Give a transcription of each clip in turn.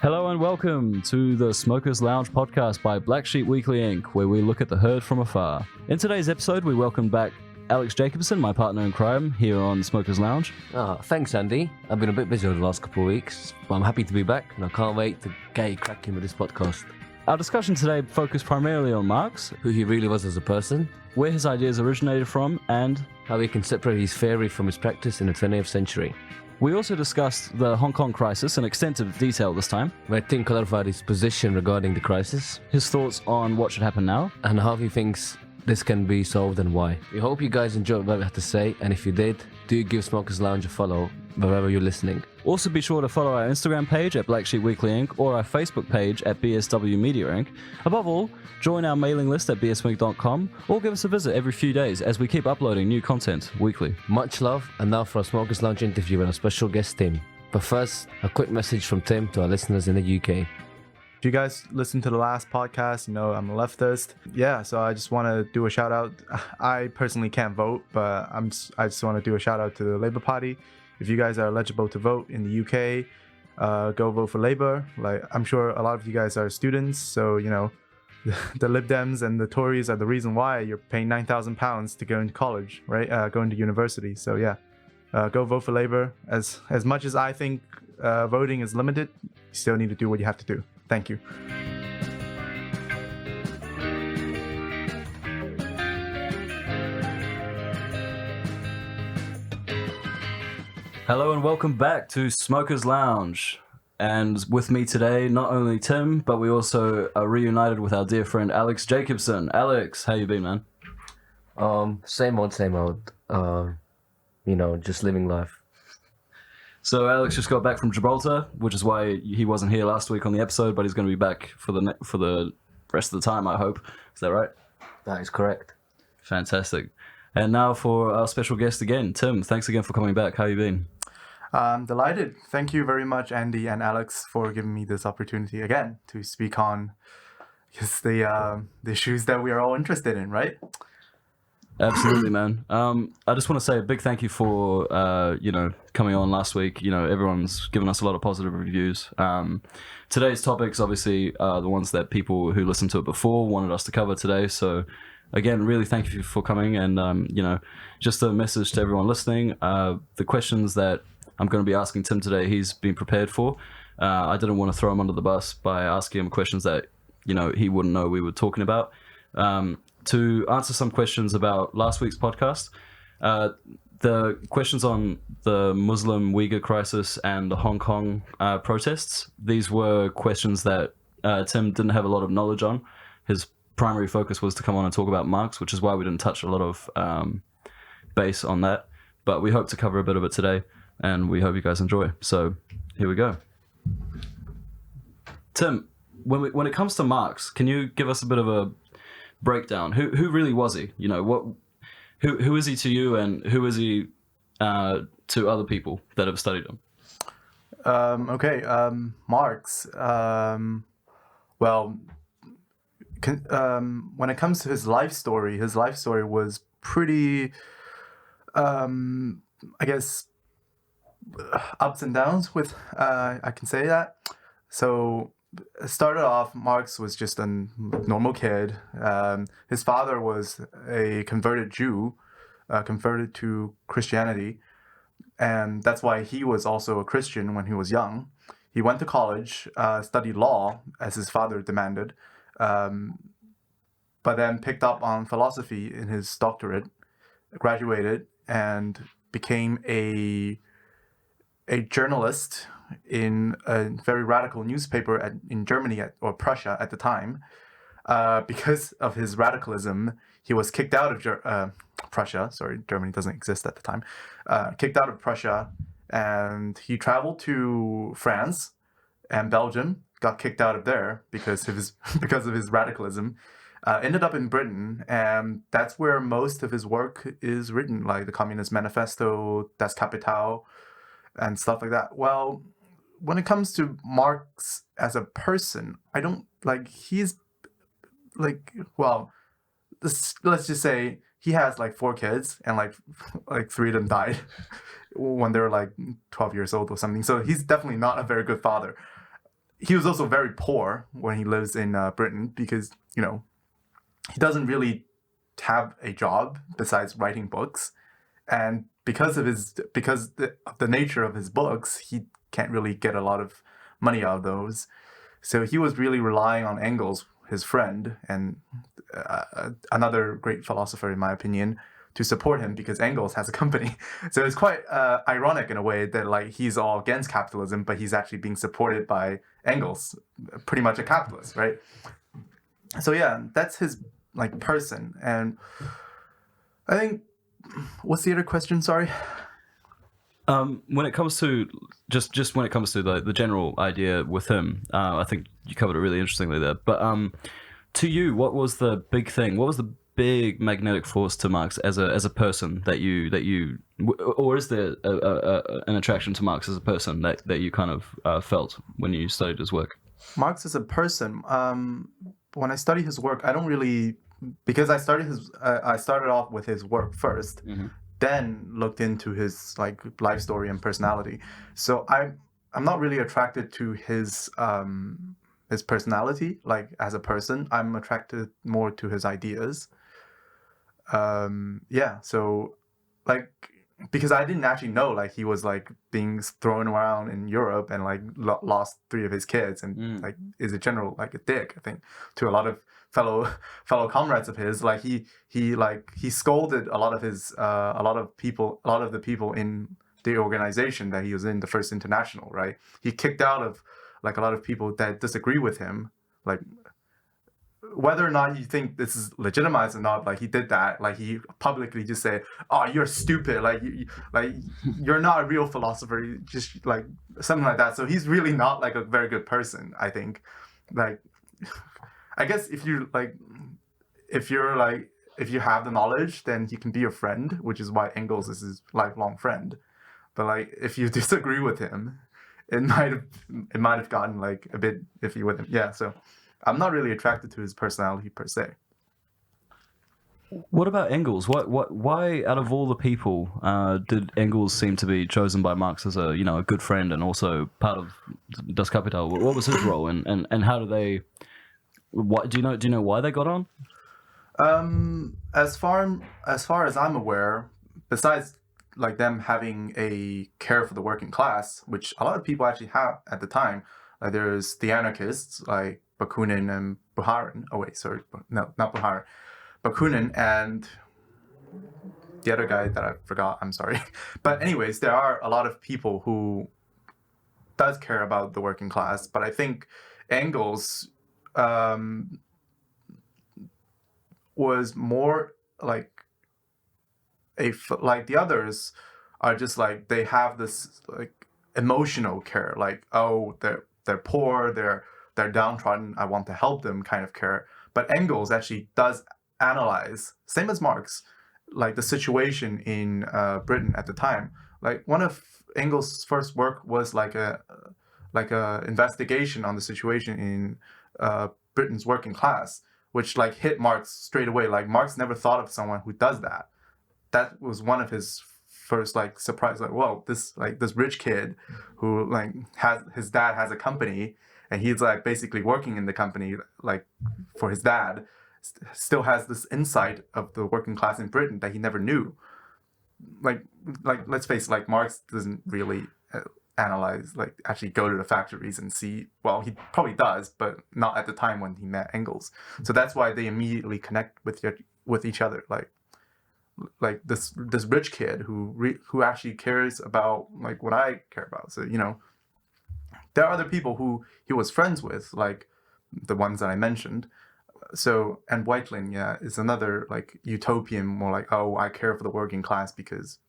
Hello and welcome to the Smokers Lounge podcast by Black Sheep Weekly Inc., where we look at the herd from afar. In today's episode, we welcome back Aleksandr Jekabson, my partner in crime, here on Smokers Lounge. Thanks, Andy. I've been a bit busy over the last couple of weeks, but I'm happy to be back, and I can't wait to get you cracking with this podcast. Our discussion today focused primarily on Marx, Who he really was as a person, where his ideas originated from, and how he can separate his theory from his practice in the 20th century. we also discussed the Hong Kong crisis in extensive detail this time, Where Tim clarified his position regarding the crisis, his thoughts on what should happen now. and how he thinks this can be solved and why. We hope you guys enjoyed what we had to say, and if you did, do give Smokers Lounge a follow wherever you're listening. Also be sure to follow our Instagram page at Black Sheep Weekly Inc. or our Facebook page at BSW Media Inc. Above all, join our mailing list at bswink.com or give us a visit every few days as we keep uploading new content weekly. Much love, and now for our Smokers Lounge interview with our special guest Tim. But first, a quick message from Tim to our listeners in the UK. If you guys listened to the last podcast, you know I'm a leftist. Yeah, so I just want to do a shout out. I personally can't vote, but I just want to do a shout out to the Labour Party. If you guys are eligible to vote in the UK, go vote for Labour. Like, I'm sure a lot of you guys are students, so you know the Lib Dems and the Tories are the reason why you're paying £9,000 to go into college, right? Going to university. So yeah, go vote for Labour. As much as I think voting is limited, you still need to do what you have to do. Thank you. Hello and welcome back to Smokers Lounge. And with me today, not only Tim, but we also are reunited with our dear friend Aleksandr Jekabson. Alex, how you been, man? Same old, same old. Just living life. So Alex just got back from Gibraltar, which is why he wasn't here last week on the episode, but he's going to be back for the rest of the time, I hope. Is that right? That is correct. Fantastic. And now for our special guest again, Tim. Thanks again for coming back. How you been? Delighted. Thank you very much, Andy and Alex, for giving me this opportunity again to speak on the issues that we are all interested in, right? Absolutely, man. I just want to say a big thank you for coming on last week. You know, everyone's given us a lot of positive reviews. Today's topics obviously are the ones that people who listened to it before wanted us to cover today. So again, really thank you for coming, and just a message to everyone listening. The questions that I'm going to be asking Tim today, he's been prepared for. I didn't want to throw him under the bus by asking him questions that he wouldn't know we were talking about. To answer some questions about last week's podcast, the questions on the Muslim Uyghur crisis and the Hong Kong protests, these were questions that Tim didn't have a lot of knowledge on. His primary focus was to come on and talk about Marx, which is why we didn't touch a lot of base on that. But we hope to cover a bit of it today, and we hope you guys enjoy. So here we go. Tim, when it comes to Marx, can you give us a bit of a breakdown? Who really was he? Who is he to you, and who is he to other people that have studied him? Marx. When it comes to his life story was pretty, I guess, ups and downs with, I can say that. So, started off, Marx was just a normal kid. His father was a converted Jew, converted to Christianity, and that's why he was also a Christian when he was young. He went to college, studied law, as his father demanded, but then picked up on philosophy in his doctorate, graduated, and became a journalist in a very radical newspaper in Germany or Prussia at the time. Because of his radicalism, he was kicked out of Prussia. Sorry, Germany doesn't exist at the time. Kicked out of Prussia, and he traveled to France and Belgium. Got kicked out of there because of his radicalism. Ended up in Britain, and that's where most of his work is written, like the Communist Manifesto, Das Kapital, and stuff like that. Well, when it comes to Marx as a person, I don't he's well, let's just say he has like 4 kids, and like 3 of them died when they were like 12 years old or something. So he's definitely not a very good father. He was also very poor when he lives in Britain, because he doesn't really have a job besides writing books, and because of the nature of his books, he can't really get a lot of money out of those. So he was really relying on Engels, his friend, and another great philosopher, in my opinion, to support him, because Engels has a company. So it's quite ironic in a way that like he's all against capitalism, but he's actually being supported by Engels, pretty much a capitalist, right? So yeah, that's his like person. And I think, what's the other question? Sorry. When it comes to just when it comes to the general idea with him, I think you covered it really interestingly there. But to you, what was the big thing? What was the big magnetic force to Marx as a person that you or is there an attraction to Marx as a person that you kind of felt when you studied his work? Marx as a person. When I study his work, I don't really, because I started off with his work first. Mm-hmm. Then looked into his like life story and personality. So I'm not really attracted to his personality, like as a person. I'm attracted more to his ideas. So like, because I didn't actually know like he was like being thrown around in Europe and like lost 3 of his kids, and like is a general like a dick, I think, to a lot of fellow comrades of his. Like he scolded a lot of the people in the organization that he was in, the First International, right? He kicked out of like a lot of people that disagree with him, like whether or not you think this is legitimized or not, like he did that. Like he publicly just said, "Oh, you're stupid. Like you're not a real philosopher." Just like something like that. So he's really not like a very good person, I think. Like, I guess if you have the knowledge, then he can be your friend, which is why Engels is his lifelong friend. But like if you disagree with him, it might have gotten like a bit iffy with him. Yeah, so I'm not really attracted to his personality per se. What about Engels? Why out of all the people did Engels seem to be chosen by Marx as a good friend and also part of Das Kapital? What was his role, and how do they? What do you know why they got on? As far as I'm aware, besides like them having a care for the working class, which a lot of people actually have at the time, like there's the anarchists like Bakunin and Buharin. Oh wait, sorry, no, not Buharin. Bakunin and the other guy that I forgot. I'm sorry, but anyways, there are a lot of people who does care about the working class. But I think Engels was more like like the others are just like they have this like emotional care, like, oh, they're poor, they're downtrodden, I want to help them kind of care. But Engels actually does analyze, same as Marx, like the situation in Britain at the time. Like one of Engels' first work was like a investigation on the situation in Britain's working class, which like hit Marx straight away. Like Marx never thought of someone who does that. That was one of his first like surprise. Like, whoa, this rich kid who like his dad has a company, and he's like basically working in the company like for his dad, still has this insight of the working class in Britain that he never knew. Like let's face it, like Marx doesn't really analyze, like actually go to the factories and see. Well, he probably does, but not at the time when he met Engels. So that's why they immediately connect with each other. Like this rich kid who actually cares about like what I care about. So there are other people who he was friends with, like the ones that I mentioned. So, and Whiteling, yeah, is another like utopian, more like, oh, I care for the working class because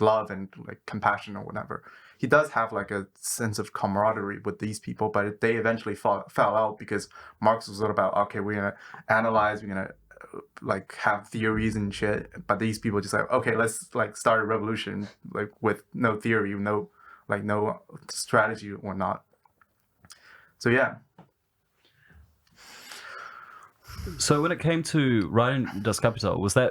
love and like compassion or whatever. He does have like a sense of camaraderie with these people, but they eventually fell out because Marx was all about, okay, we're gonna analyze, we're gonna like have theories and shit, but these people just like, okay, let's like start a revolution like with no theory, no strategy or not. So yeah. So when it came to writing Das Kapital, was there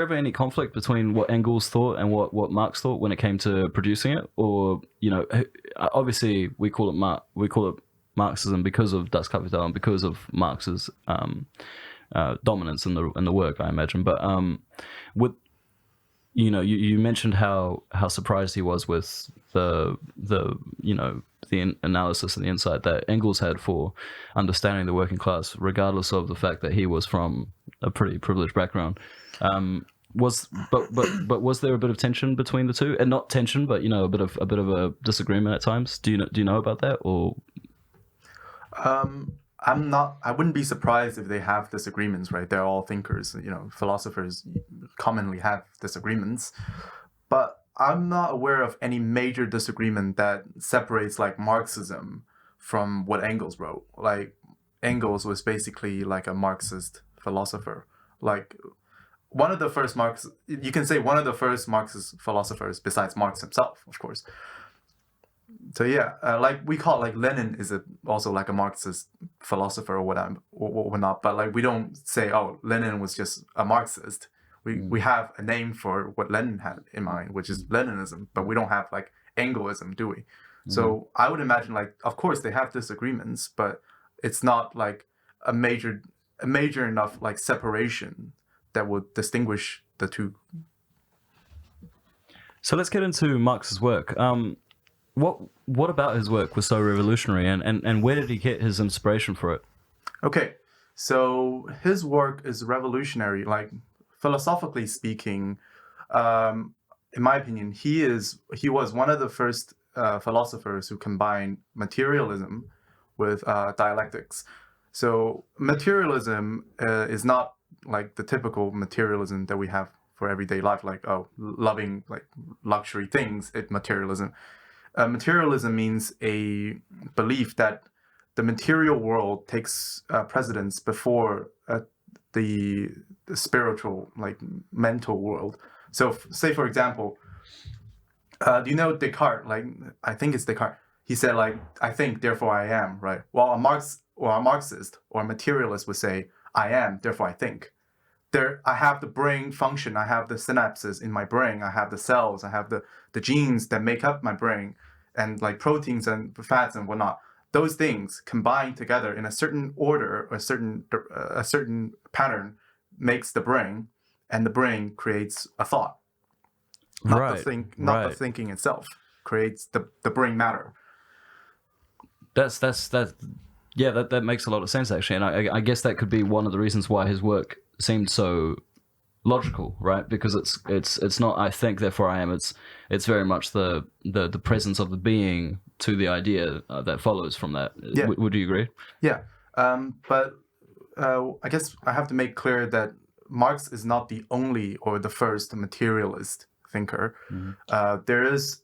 ever any conflict between what Engels thought and what Marx thought when it came to producing it? Or, obviously we call it Marxism because of Das Kapital and because of Marx's dominance in the work, I imagine. But you mentioned how surprised he was with the analysis and the insight that Engels had for understanding the working class, regardless of the fact that he was from a pretty privileged background. Was there a bit of tension between the two, and not tension, but a bit of a disagreement at times? Do you know about that, or? I wouldn't be surprised if they have disagreements, right? They're all thinkers, philosophers commonly have disagreements, but I'm not aware of any major disagreement that separates like Marxism from what Engels wrote. Like Engels was basically like a Marxist philosopher, like one of the first Marxist philosophers besides Marx himself, of course. So yeah, like we call like Lenin is also like a Marxist philosopher or whatnot, but like we don't say, oh, Lenin was just a Marxist. We have a name for what Lenin had in mind, which is Leninism, but we don't have like Engelsism, do we? Mm-hmm. So I would imagine like, of course they have disagreements, but it's not like a major enough like separation that would distinguish the two. So let's get into Marx's work. What about his work was so revolutionary, and where did he get his inspiration for it? Okay, so his work is revolutionary, like philosophically speaking. In my opinion, he was one of the first philosophers who combined materialism with dialectics. So materialism is not like the typical materialism that we have for everyday life, like loving like luxury things. Materialism. Materialism means a belief that the material world takes precedence before the spiritual, like mental world. So, say for example, do you know Descartes? Like, I think it's Descartes. He said, like, I think, therefore I am, right? Well, a Marxist or a materialist would say, I am, therefore I think. I have the brain function, I have the synapses in my brain, I have the cells, I have the genes that make up my brain, and like proteins and fats and whatnot. Those things combined together in a certain order, or a certain pattern, makes the brain, and the brain creates a thought. Not the thinking itself creates the brain matter. That makes a lot of sense actually, and I guess that could be one of the reasons why his work seemed so logical, right? Because it's not I think therefore I am. It's very much the presence of the being to the idea that follows from that. Yeah. Would you agree? Yeah, but I guess I have to make clear that Marx is not the only or the first materialist thinker. Mm-hmm. There is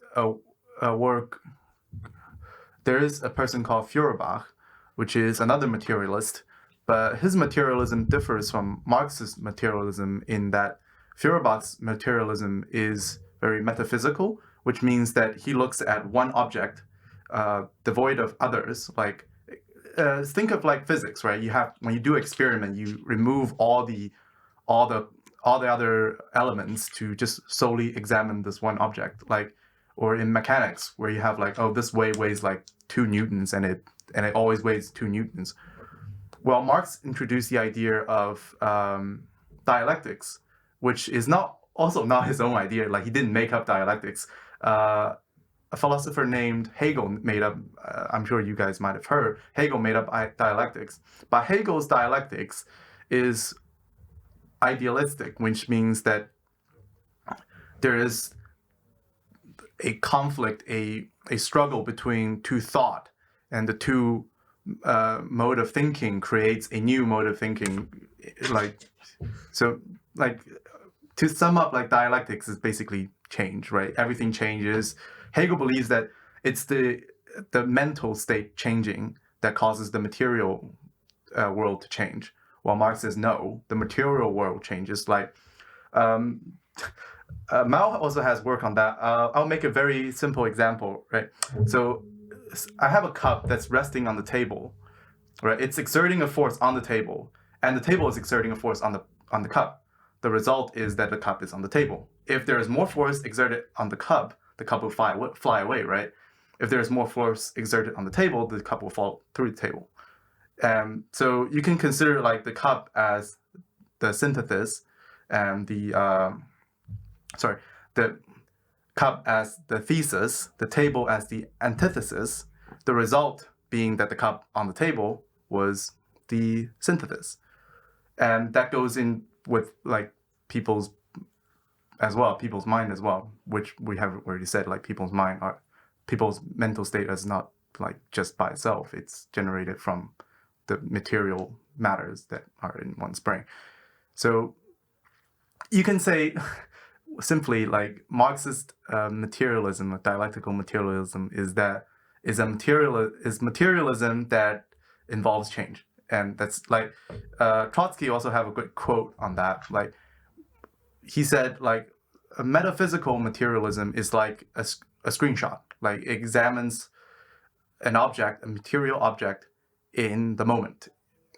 a person called Feuerbach, which is another materialist, but his materialism differs from Marx's materialism in that Feuerbach's materialism is very metaphysical, which means that he looks at one object devoid of others. Like think of like physics, right? When you do experiment, you remove all the other elements to just solely examine this one object. Like, or in mechanics, where you have like, oh, this weighs like 2 newtons, and it always weighs 2 newtons. Well, Marx introduced the idea of dialectics, which is also not his own idea. Like, he didn't make up dialectics. A philosopher named Hegel made up, I'm sure you guys might have heard, Hegel made up dialectics. But Hegel's dialectics is idealistic, which means that there is a conflict, a struggle between two thought, and the two mode of thinking creates a new mode of thinking. To sum up, like dialectics is basically change, right? Everything changes. Hegel believes that it's the mental state changing that causes the material world to change, while Marx says no, the material world changes. Like Mao also has work on that. I'll make a very simple example, right? So I have a cup that's resting on the table. right? It's exerting a force on the table, and the table is exerting a force on the cup. The result is that the cup is on the table. If there is more force exerted on the cup will fly away, right? If there is more force exerted on the table, the cup will fall through the table. So you can consider like the cup as the synthesis, and the cup as the thesis, the table as the antithesis. The result being that the cup on the table was the synthesis, and that goes in with like people's mind as well, which we have already said. Like people's mental state is not like just by itself; it's generated from the material matters that are in one's brain. So you can say simply like Marxist materialism, or dialectical materialism, is materialism that involves change. And that's like Trotsky also have a good quote on that. Like he said, like a metaphysical materialism is like a screenshot, like it examines an object, a material object in the moment,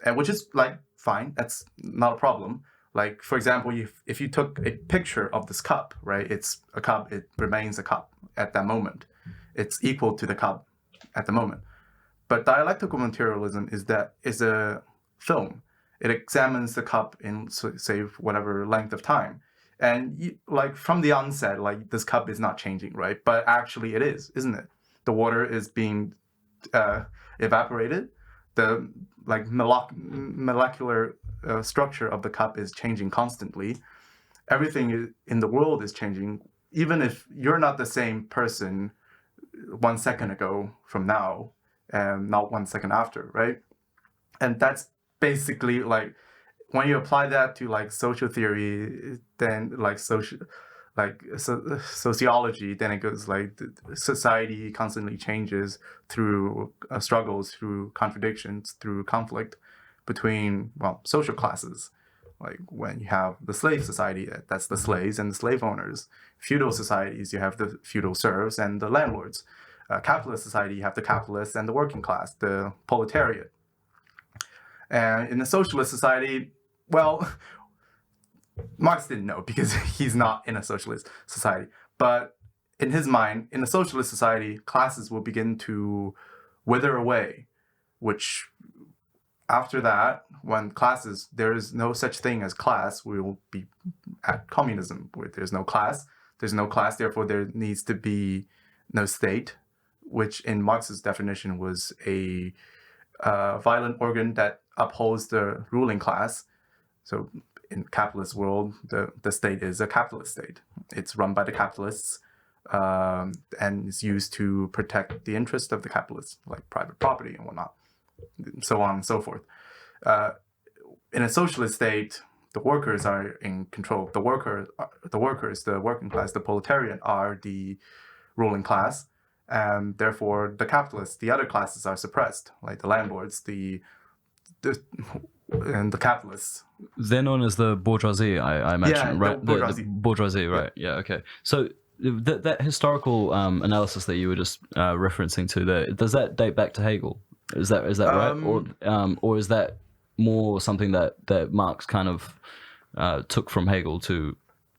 and which is like fine. That's not a problem. Like for example, if you took a picture of this cup, right? It's a cup. It remains a cup at that moment. It's equal to the cup at the moment. But dialectical materialism is a film. It examines the cup in say whatever length of time, and like from the onset, like this cup is not changing, right? But actually, it is, isn't it? The water is being evaporated. The like molecular structure of the cup is changing constantly. Everything in the world is changing, even if you're not the same person 1 second ago from now, and not 1 second after, right? And that's basically like when you apply that to like social theory, then like sociology, then it goes like society constantly changes through struggles, through contradictions, through conflict between social classes. Like when you have the slave society, that's the slaves and the slave owners. Feudal societies, you have the feudal serfs and the landlords. Capitalist society, you have the capitalists and the working class, the proletariat. And in the socialist society, well, Marx didn't know because he's not in a socialist society. But in his mind, in a socialist society, classes will begin to wither away, which after that, when there is no such thing as class, we will be at communism, where there's no class, therefore there needs to be no state, which in Marx's definition was a violent organ that upholds the ruling class. So in capitalist world, the state is a capitalist state. It's run by the capitalists, and is used to protect the interests of the capitalists, like private property and whatnot, so on and so forth. In a socialist state, the workers are in control. The workers, the working class, the proletariat are the ruling class, and therefore the capitalists, the other classes are suppressed, like the landlords, and the capitalists. They're known as the bourgeoisie, I imagine, Yeah, right? the bourgeoisie, right? Yeah, okay. So that historical analysis that you were just referencing to there, does that date back to Hegel? Is that right? Or is that more something that Marx kind of took from Hegel to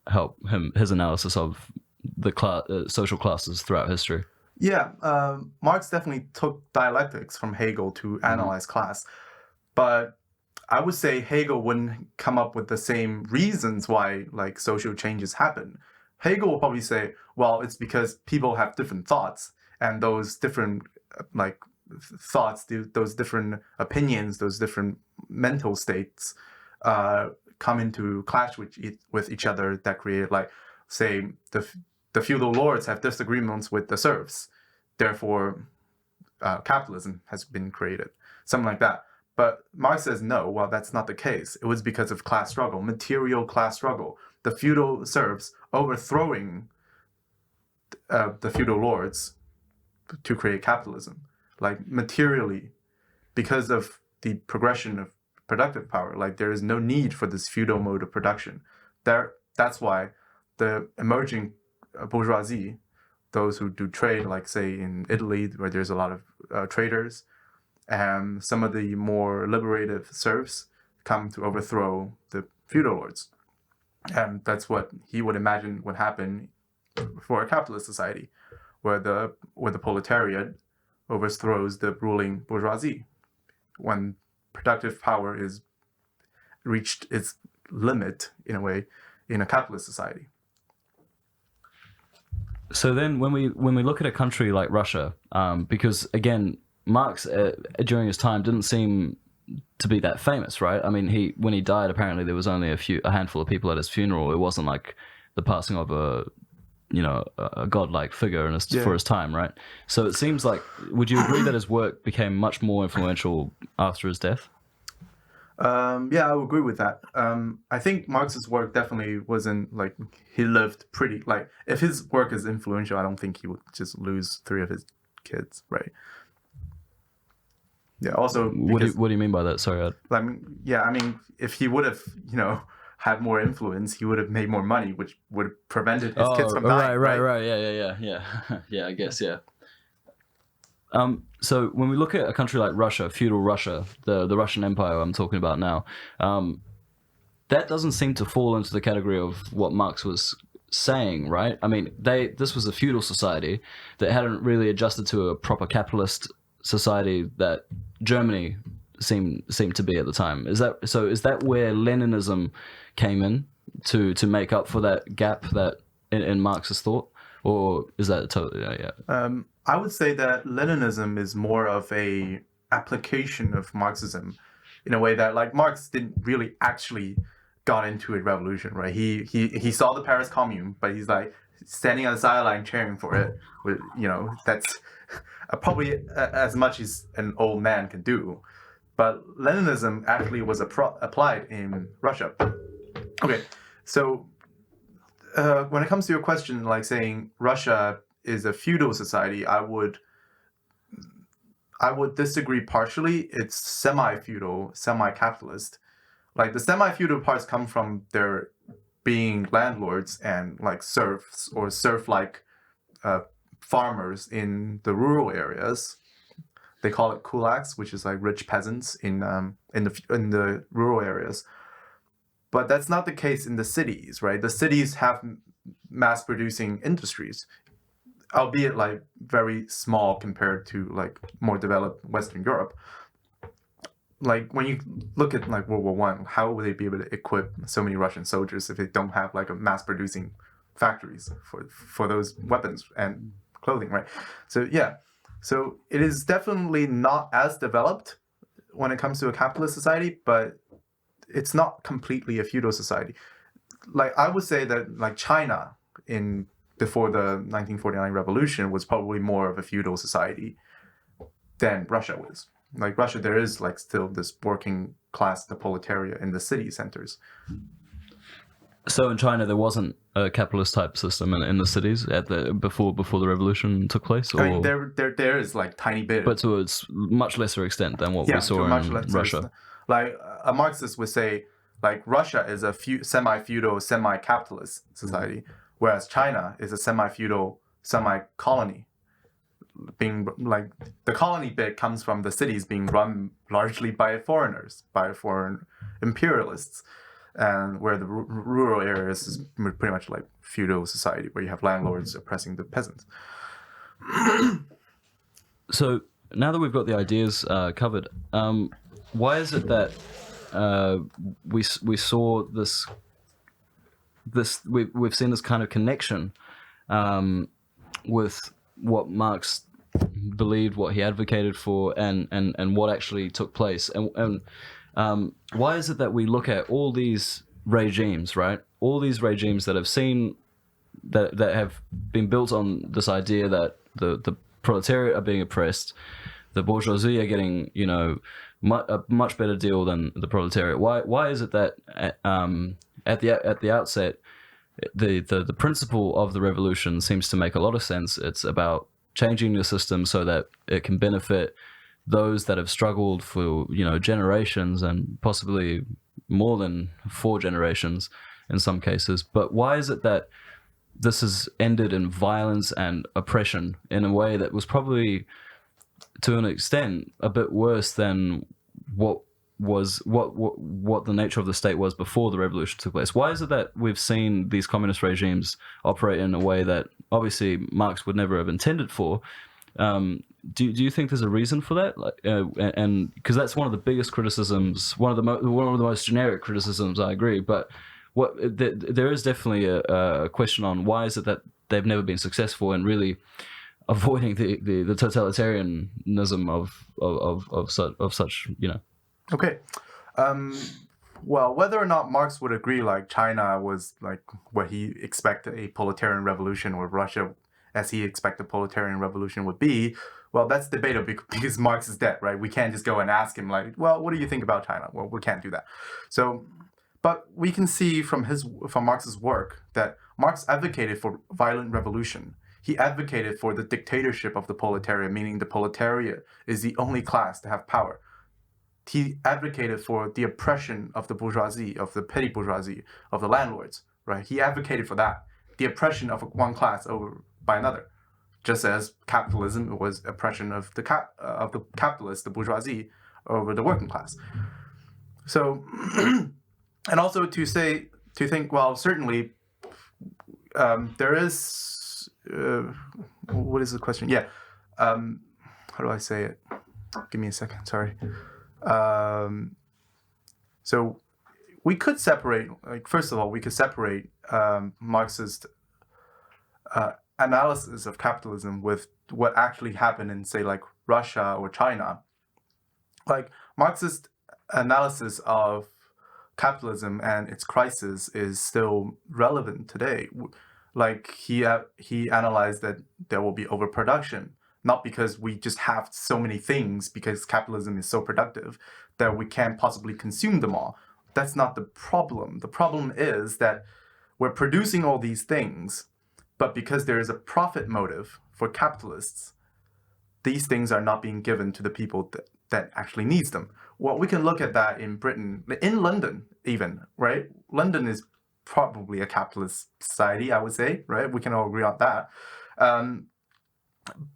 help his analysis of the social classes throughout history? Yeah, Marx definitely took dialectics from Hegel to analyze class, but I would say Hegel wouldn't come up with the same reasons why like social changes happen. Hegel will probably say, well, it's because people have different thoughts, and those different like thoughts, those different opinions, those different mental states come into clash with each other, that create, like, say, the feudal lords have disagreements with the serfs, therefore capitalism has been created, something like that. But Marx says no, well, that's not the case. It was because of class struggle, material class struggle, the feudal serfs overthrowing the feudal lords to create capitalism, like materially, because of the progression of productive power. Like there is no need for this feudal mode of production. That's why the emerging bourgeoisie, those who do trade, like say in Italy, where there's a lot of traders, and some of the more liberated serfs come to overthrow the feudal lords. And that's what he would imagine would happen for a capitalist society, where the proletariat overthrows the ruling bourgeoisie when productive power is reached its limit, in a way, in a capitalist society. So then when we look at a country like Russia, because again, Marx during his time didn't seem to be that famous, right? I mean, when he died, apparently there was only a handful of people at his funeral. It wasn't like the passing of a godlike figure for his time, right? So it seems like, would you agree that his work became much more influential after his death? Yeah, I would agree with that. I think Marx's work definitely wasn't like, he lived pretty, like, if his work is influential, I don't think he would just lose 3 of his kids, right? Yeah, also, what do you mean by that? Sorry. I mean, if he would have, had more influence, he would have made more money, which would have prevented his kids from dying. Right. Yeah. Yeah, I guess, yeah. So when we look at a country like Russia, feudal Russia, the Russian Empire I'm talking about now, that doesn't seem to fall into the category of what Marx was saying, right? I mean, this was a feudal society that hadn't really adjusted to a proper capitalist society that Germany seemed to be at the time. Is that where Leninism came in to make up for that gap that in Marx's thought, or is that totally I would say that Leninism is more of a application of Marxism, in a way that, like, Marx didn't really actually got into a revolution, right? He saw the Paris Commune, but he's like standing on the sideline cheering for it. With, that's probably as much as an old man can do. But Leninism actually was applied in Russia. Okay, so when it comes to your question, like saying Russia is a feudal society, I would disagree partially. It's semi-feudal, semi-capitalist. Like, the semi-feudal parts come from their being landlords and like serfs or serf-like farmers in the rural areas. They call it kulaks, which is like rich peasants in the rural areas. But that's not the case in the cities, right? The cities have mass-producing industries, albeit like very small compared to like more developed Western Europe. Like, when you look at like World War I, how would they be able to equip so many Russian soldiers if they don't have like a mass-producing factories for those weapons and clothing, right? So yeah, so it is definitely not as developed when it comes to a capitalist society, but it's not completely a feudal society. Like, I would say that like China before the 1949 revolution was probably more of a feudal society than Russia was. Like, Russia, there is like still this working class, the proletariat in the city centers. So in China, there wasn't a capitalist type system in the cities before the revolution took place. Or... I mean, there is like tiny bit, but to a much lesser extent than what we saw in Russia. Extent. Like, a Marxist would say, like, Russia is a semi-feudal, semi-capitalist society, whereas China is a semi-feudal, semi-colony. Being like, the colony bit comes from the cities being run largely by foreigners, by foreign imperialists, and where the rural areas is pretty much like feudal society, where you have landlords oppressing the peasants. So now that we've got the ideas covered, why is it that we saw this we've seen this kind of connection with what Marx believed, what he advocated for, and what actually took place, and why is it that we look at all these regimes, right? All these regimes that have been built on this idea that the proletariat are being oppressed, the bourgeoisie are getting a much better deal than the proletariat. Why is it that at the outset the principle of the revolution seems to make a lot of sense? It's about changing the system so that it can benefit those that have struggled for generations, and possibly more than 4 generations in some cases. But why is it that this has ended in violence and oppression in a way that was probably to an extent, a bit worse than what the nature of the state was before the revolution took place. Why is it that we've seen these communist regimes operate in a way that obviously Marx would never have intended for? Do you think there's a reason for that? Like, and because that's one of the biggest criticisms, one of the most generic criticisms. I agree, but there is definitely a question on why is it that they've never been successful in really avoiding the totalitarianism of such, you know. Okay. Well, whether or not Marx would agree, like China was like what he expected a proletarian revolution, or Russia as he expected proletarian revolution would be, well, that's debatable because Marx is dead, right? We can't just go and ask him like, well, what do you think about China? Well, we can't do that. So, but we can see from Marx's work that Marx advocated for violent revolution. He advocated for the dictatorship of the proletariat, meaning the proletariat is the only class to have power. He advocated for the oppression of the bourgeoisie, of the petty bourgeoisie, of the landlords, right? He advocated for that, the oppression of one class over by another, just as capitalism was oppression of the capitalists, the bourgeoisie, over the working class. So, and also to think, well, certainly there is, what is the question? Yeah, how do I say it? Give me a second, sorry. So we could separate, like, first of all, we could separate Marxist analysis of capitalism with what actually happened in, say, like Russia or China. Like Marxist analysis of capitalism and its crisis is still relevant today. Like he analyzed that there will be overproduction, not because we just have so many things, because capitalism is so productive that we can't possibly consume them all. That's not the problem. The problem is that we're producing all these things, but because there is a profit motive for capitalists, these things are not being given to the people that actually needs them. Well, we can look at that in Britain, in London even, right? London is probably a capitalist society, I would say, right? We can all agree on that.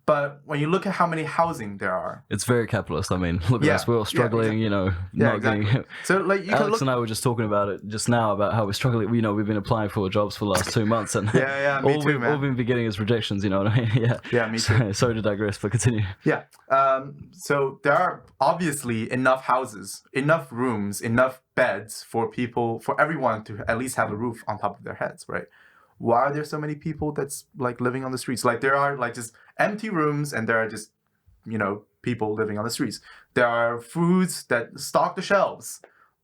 But when you look at how many housing there are, it's very capitalist. I mean, look at us. We're all struggling, you know, not exactly. getting. So, like, you Alex and I were just talking about it just now about how we're struggling. You know, we've been applying for jobs for the last 2 months, and me all too, man. we've been getting is rejections. You know what I mean? Yeah, me too. Sorry to digress, but continue. Yeah. So there are obviously enough houses, enough rooms, enough beds for everyone to at least have a roof on top of their heads, right? Why are there so many people that's like living on the streets? Like there are like just empty rooms, and there are just, you know, people living on the streets. There are foods that stock the shelves,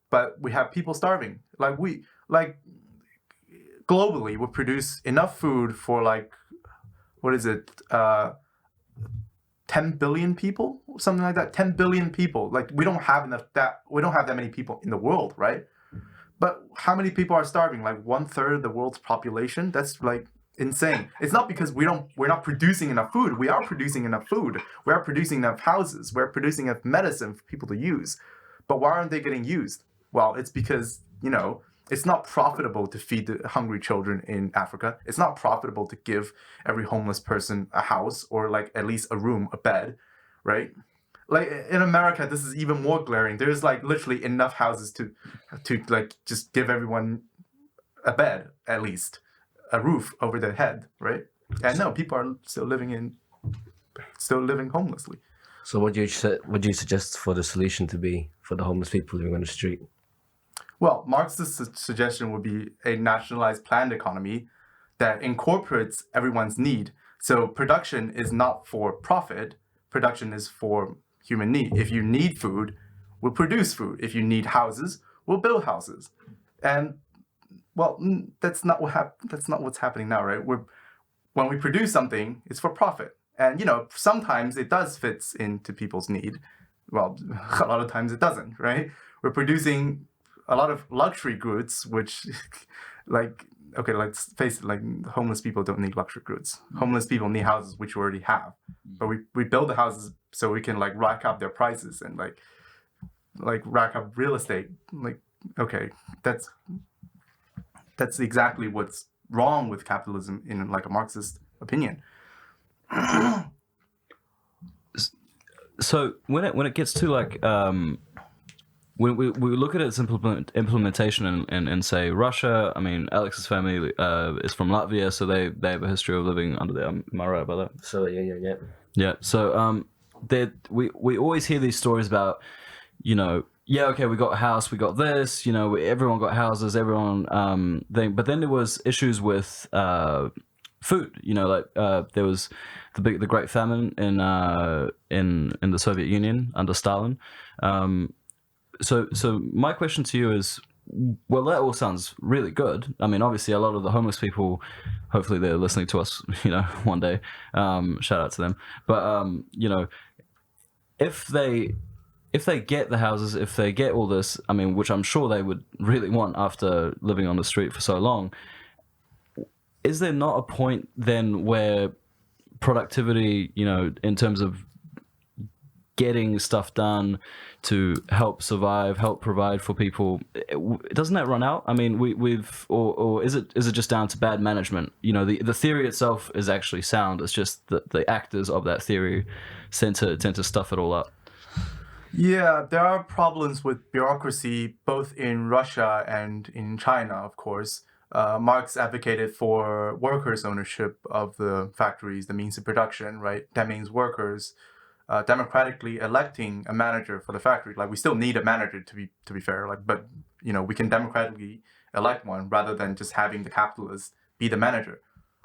but we have people starving. Globally, we produce enough food for like, what is it? 10 billion people, something like that. 10 billion people. Like we don't have that many people in the world, right? But how many people are starving? Like 1/3 of the world's population? That's like insane. It's not because we're not producing enough food. We are producing enough food. We are producing enough houses. We're producing enough medicine for people to use. But why aren't they getting used? Well, it's because, you know, it's not profitable to feed the hungry children in Africa. It's not profitable to give every homeless person a house, or like at least a room, a bed, right? Like in America, this is even more glaring. There's like literally enough houses to like just give everyone a bed, at least a roof over their head, right? And no, people are still living homelessly. So what do you suggest for the solution to be for the homeless people living on the street? Well, Marx's suggestion would be a nationalized planned economy that incorporates everyone's need. So production is not for profit. Production is for human need. If you need food, we'll produce food. If you need houses, we'll build houses. And well, that's not what's happening now, right? When we produce something, it's for profit. And you know, sometimes it does fit into people's need. Well, a lot of times it doesn't, right? We're producing a lot of luxury goods, which like, okay, let's face it, like homeless people don't need luxury goods. Homeless people need houses, which we already have. But we build the houses so we can like rack up their prices and like rack up real estate. Like, okay, that's exactly what's wrong with capitalism in like a Marxist opinion. So when it gets to like when we look at its implementation in say Russia, I mean Alex's family is from Latvia, so they have a history of living under there. Am I right about that? So yeah. Yeah. So we always hear these stories about, yeah, okay, we got a house, we got this, everyone got houses, everyone but then there was issues with food, there was the Great Famine in the Soviet Union under Stalin. So my question to you is, well, that all sounds really good. I mean, obviously, a lot of the homeless people, hopefully, they're listening to us, one day. Shout out to them. But if they get the houses, if they get all this, I mean, which I'm sure they would really want after living on the street for so long, is there not a point then where productivity, in terms of getting stuff done to help survive, help provide for people, doesn't that run out? I mean, or is it just down to bad management? The theory itself is actually sound. It's just that the actors of that theory tend to stuff it all up. Yeah, there are problems with bureaucracy both in Russia and in China, of course. Marx advocated for workers' ownership of the factories, the means of production, right? That means workers democratically electing a manager for the factory. Like, we still need a manager to be fair, but we can democratically elect one rather than just having the capitalist be the manager,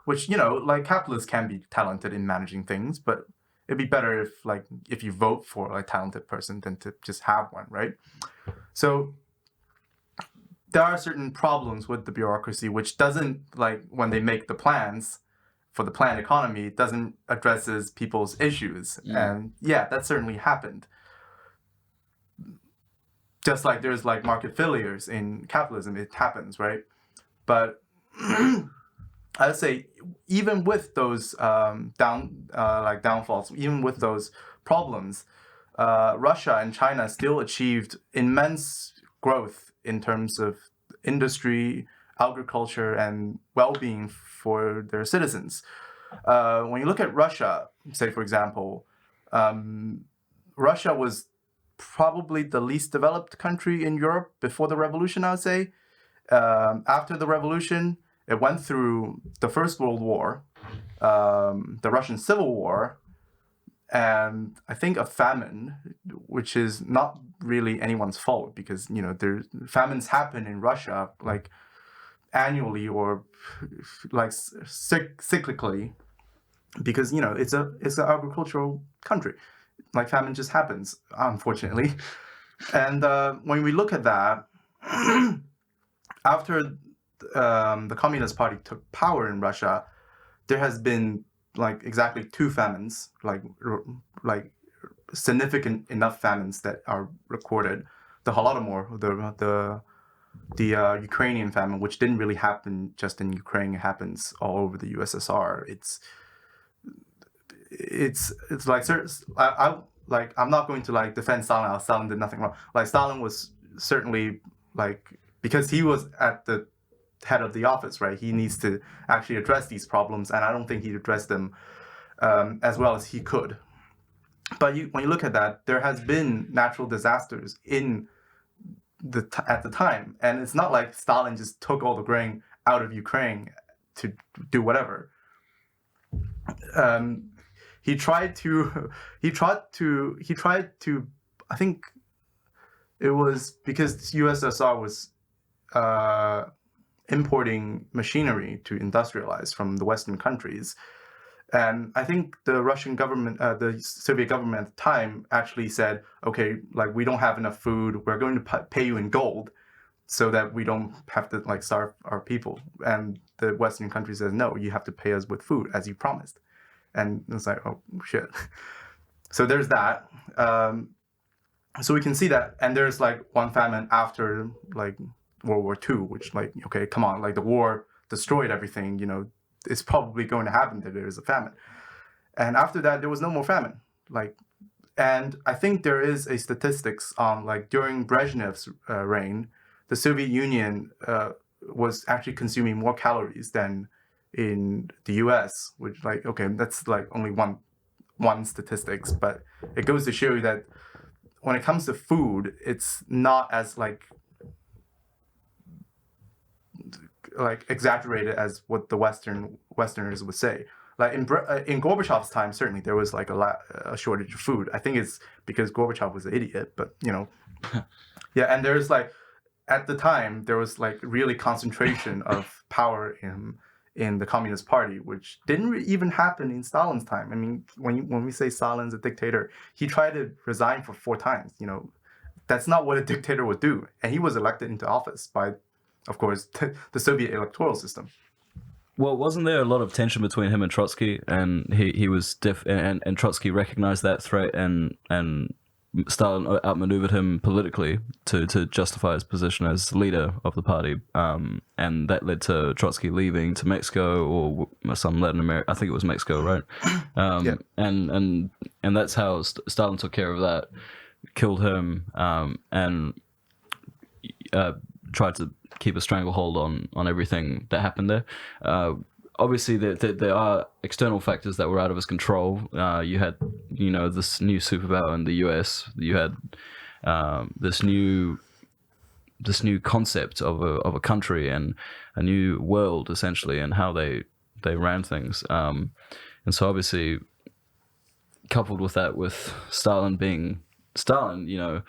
which capitalists can be talented in managing things, but it'd be better if you vote for a talented person than to just have one, right? So there are certain problems with the bureaucracy, which doesn't, when they make the plans for the planned economy, it doesn't addresses people's issues. And yeah, that certainly happened. Just like there's market failures in capitalism, it happens, right? But I would say even with those downfalls, even with those problems, Russia and China still achieved immense growth in terms of industry, agriculture, and well-being for their citizens. When you look at Russia, say for example, Russia was probably the least developed country in Europe before the revolution, I would say. After the revolution, it went through the First World War, the Russian Civil War, and I think a famine, which is not really anyone's fault because famines happen in Russia annually or cyclically, because it's an agricultural country. Famine just happens, unfortunately. And when we look at that, after the Communist Party took power in Russia, there has been exactly two famines, significant enough famines that are recorded. The Holodomor, the Ukrainian famine, which didn't really happen just in Ukraine, it happens all over the USSR. I'm not going to defend Stalin. Stalin did nothing wrong. Stalin was certainly because he was at the head of the office, right? He needs to actually address these problems, and I don't think he addressed them as well as he could. But when you look at that, there has been natural disasters at the time, and it's not like Stalin just took all the grain out of Ukraine to do whatever. He tried to. I think it was because USSR was importing machinery to industrialize from the Western countries. And I think the Russian government, the Soviet government at the time actually said, okay, we don't have enough food, we're going to pay you in gold so that we don't have to starve our people. And the Western country says, no, you have to pay us with food as you promised. And it's oh, shit. So there's that. So we can see that. And there's one famine after World War II, which okay, come on, the war destroyed everything, it's probably going to happen that there is a famine. And after that, there was no more famine. And I think there is a statistics on during Brezhnev's reign, the Soviet Union was actually consuming more calories than in the US, which okay, that's only one statistics, but it goes to show you that when it comes to food, it's not as like exaggerated as what the Westerners would say. Like in Gorbachev's time, certainly there was like a shortage of food. I think it's because Gorbachev was an idiot, but you know, yeah. And there's like at the time there was like really concentration of power in the Communist Party, which didn't even happen in Stalin's time. I mean, when we say Stalin's a dictator, he tried to resign for 4 times. You know, that's not what a dictator would do, and he was elected into office by, of course, the Soviet electoral system. Well, wasn't there a lot of tension between him and Trotsky, and he was and Trotsky recognized that threat, and Stalin outmaneuvered him politically to justify his position as leader of the party, and that led to Trotsky leaving to Mexico or some Latin America. I think it was Mexico, right? Yeah. And that's how Stalin took care of that, killed him, and tried to keep a stranglehold on everything that happened there. Obviously, there are external factors that were out of his control. You had, this new superpower in the US. You had this new concept of a country and a new world, essentially, and how they ran things. And so, obviously, coupled with that, with Stalin being Stalin,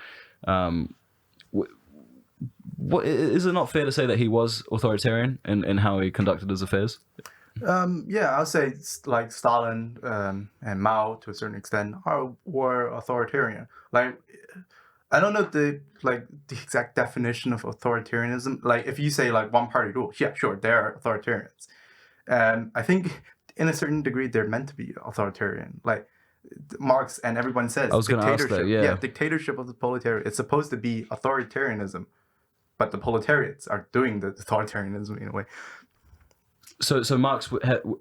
what is it not fair to say that he was authoritarian in how he conducted his affairs? Yeah, I'll say like Stalin and Mao to a certain extent were authoritarian. Like, I don't know the exact definition of authoritarianism. Like, if you say like one party rule, yeah, sure, they're authoritarians. And I think in a certain degree they're meant to be authoritarian. Like Marx and everyone says, I was going to ask that, yeah, dictatorship of the proletariat. It's supposed to be authoritarianism, but the proletariats are doing the authoritarianism in a way. So Marx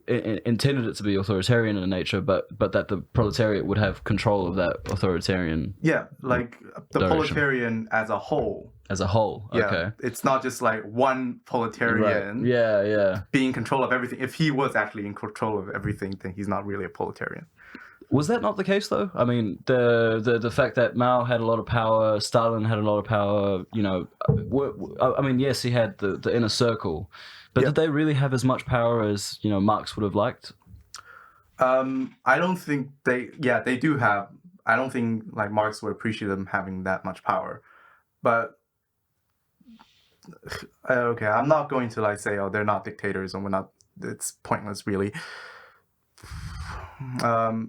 intended it to be authoritarian in nature, but that the proletariat would have control of that authoritarian. Yeah, like the direction. Proletarian as a whole. As a whole, Yeah, okay. it's not just like one proletarian being in control of everything. If he was actually in control of everything, then he's not really a proletarian. Was that not the case, though? I mean, the fact that Mao had a lot of power, Stalin had a lot of power, I mean, yes, he had the inner circle, but did they really have as much power as, Marx would have liked? I don't think they do have, I don't think like Marx would appreciate them having that much power, but okay, I'm not going to like say, oh, they're not dictators and we're not, it's pointless really.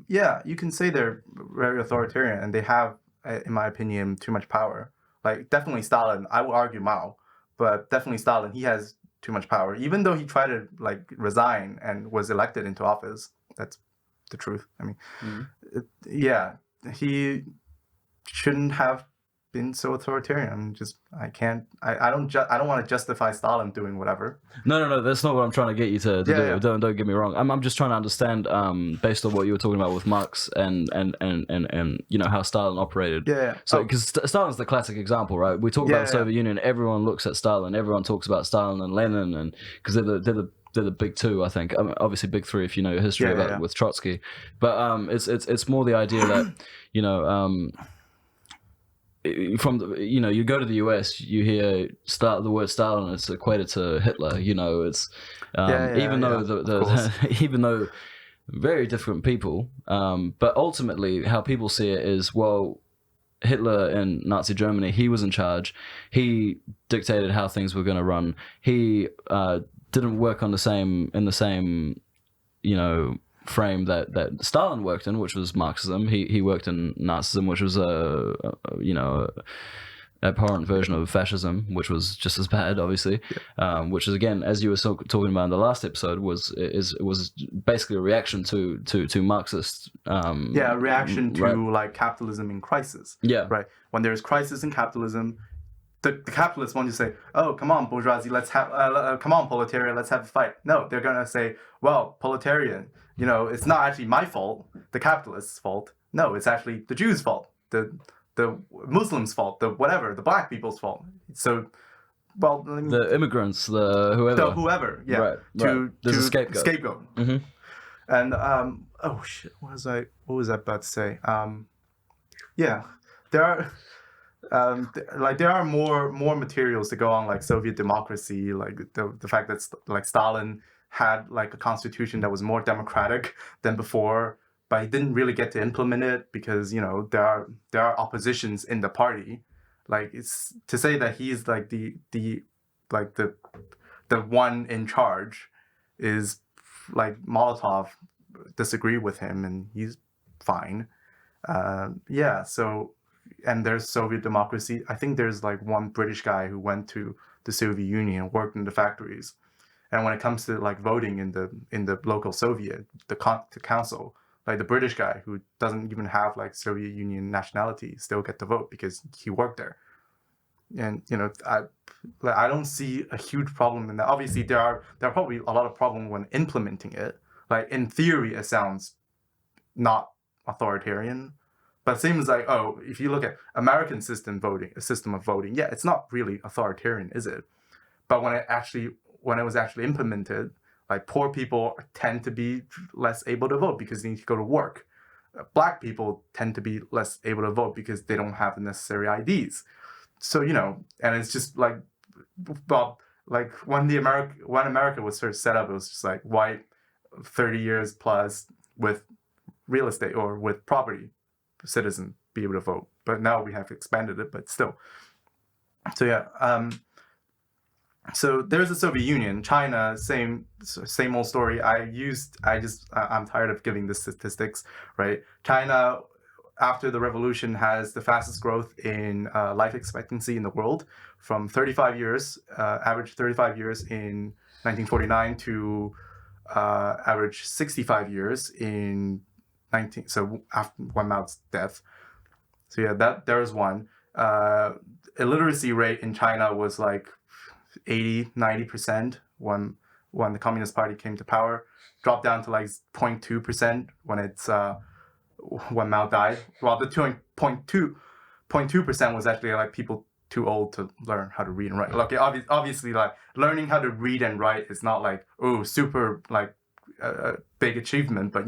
Yeah, you can say they're very authoritarian and they have, in my opinion, too much power. Like definitely Stalin, I would argue Mao, but definitely Stalin, he has too much power. Even though he tried to like resign and was elected into office, that's the truth. I mean, he shouldn't have been so authoritarian. I don't want to justify Stalin doing whatever. No, that's not what I'm trying to get you to do. Yeah. Don't get me wrong. I'm just trying to understand, based on what you were talking about with Marx and how Stalin operated. Yeah. So because Stalin's the classic example, right? We talk about the Soviet Union. Everyone looks at Stalin. Everyone talks about Stalin and Lenin, and because they're the big two, I think. I mean, obviously, big three if you know your history with Trotsky. But it's more the idea that from you go to the US, you hear the word Stalin, it's equated to Hitler. It's even though even though very different people, but ultimately how people see it is, well, Hitler in Nazi Germany, he was in charge. He dictated how things were going to run. He didn't work in the same frame that Stalin worked in, which was Marxism. He worked in Nazism, which was a abhorrent version of fascism, which was just as bad, obviously. Which is, again, as you were talking about in the last episode, was basically a reaction to Marxist. A reaction to like capitalism in crisis. Yeah, right. When there's crisis in capitalism, the capitalists want to say, "Oh, come on, bourgeoisie, let's have, come on, proletariat, let's have a fight." No, they're gonna say, "Well, proletarian, it's not actually my fault, the capitalists' fault. No, it's actually the Jews' fault, the Muslims' fault, the black people's fault." So, well, the immigrants, whoever, yeah, right. There's a scapegoat. Mm-hmm. And oh shit, what was I about to say? Yeah, there are there are more materials to go on, like Soviet democracy, like the fact that like Stalin had like a constitution that was more democratic than before, but he didn't really get to implement it because there are oppositions in the party. Like, it's to say that he's like the like the one in charge is like Molotov disagree with him and he's fine. Yeah, so, and there's Soviet democracy. I think there's like one British guy who went to the Soviet Union and worked in the factories. And when it comes to like voting in the local Soviet, the council, like the British guy who doesn't even have like Soviet Union nationality still get to vote because he worked there. And I don't see a huge problem in that. Obviously, there are probably a lot of problems when implementing it. Like, in theory, it sounds not authoritarian, but it seems like, oh, if you look at American system of voting, yeah, it's not really authoritarian, is it? But when it was actually implemented, like, poor people tend to be less able to vote because they need to go to work. Black people tend to be less able to vote because they don't have the necessary IDs. So, and it's just like, well, like when America was sort of set up, it was just like white, 30 years plus with real estate or with property citizen be able to vote. But now we have expanded it, but still. So yeah, so there's the Soviet Union, China, same old story. I'm tired of giving the statistics, right? China, after the revolution, has the fastest growth in life expectancy in the world, from 35 years, average 35 years in 1949 to average 65 years in so after Wen Mao's death. So yeah, there's one. Illiteracy rate in China was like 80-90% when the Communist Party came to power, dropped down to like 0.2% when Mao died. Well, the 0.2% was actually like people too old to learn how to read and write. Like, obviously, like, learning how to read and write is not like, oh, super like big achievement, but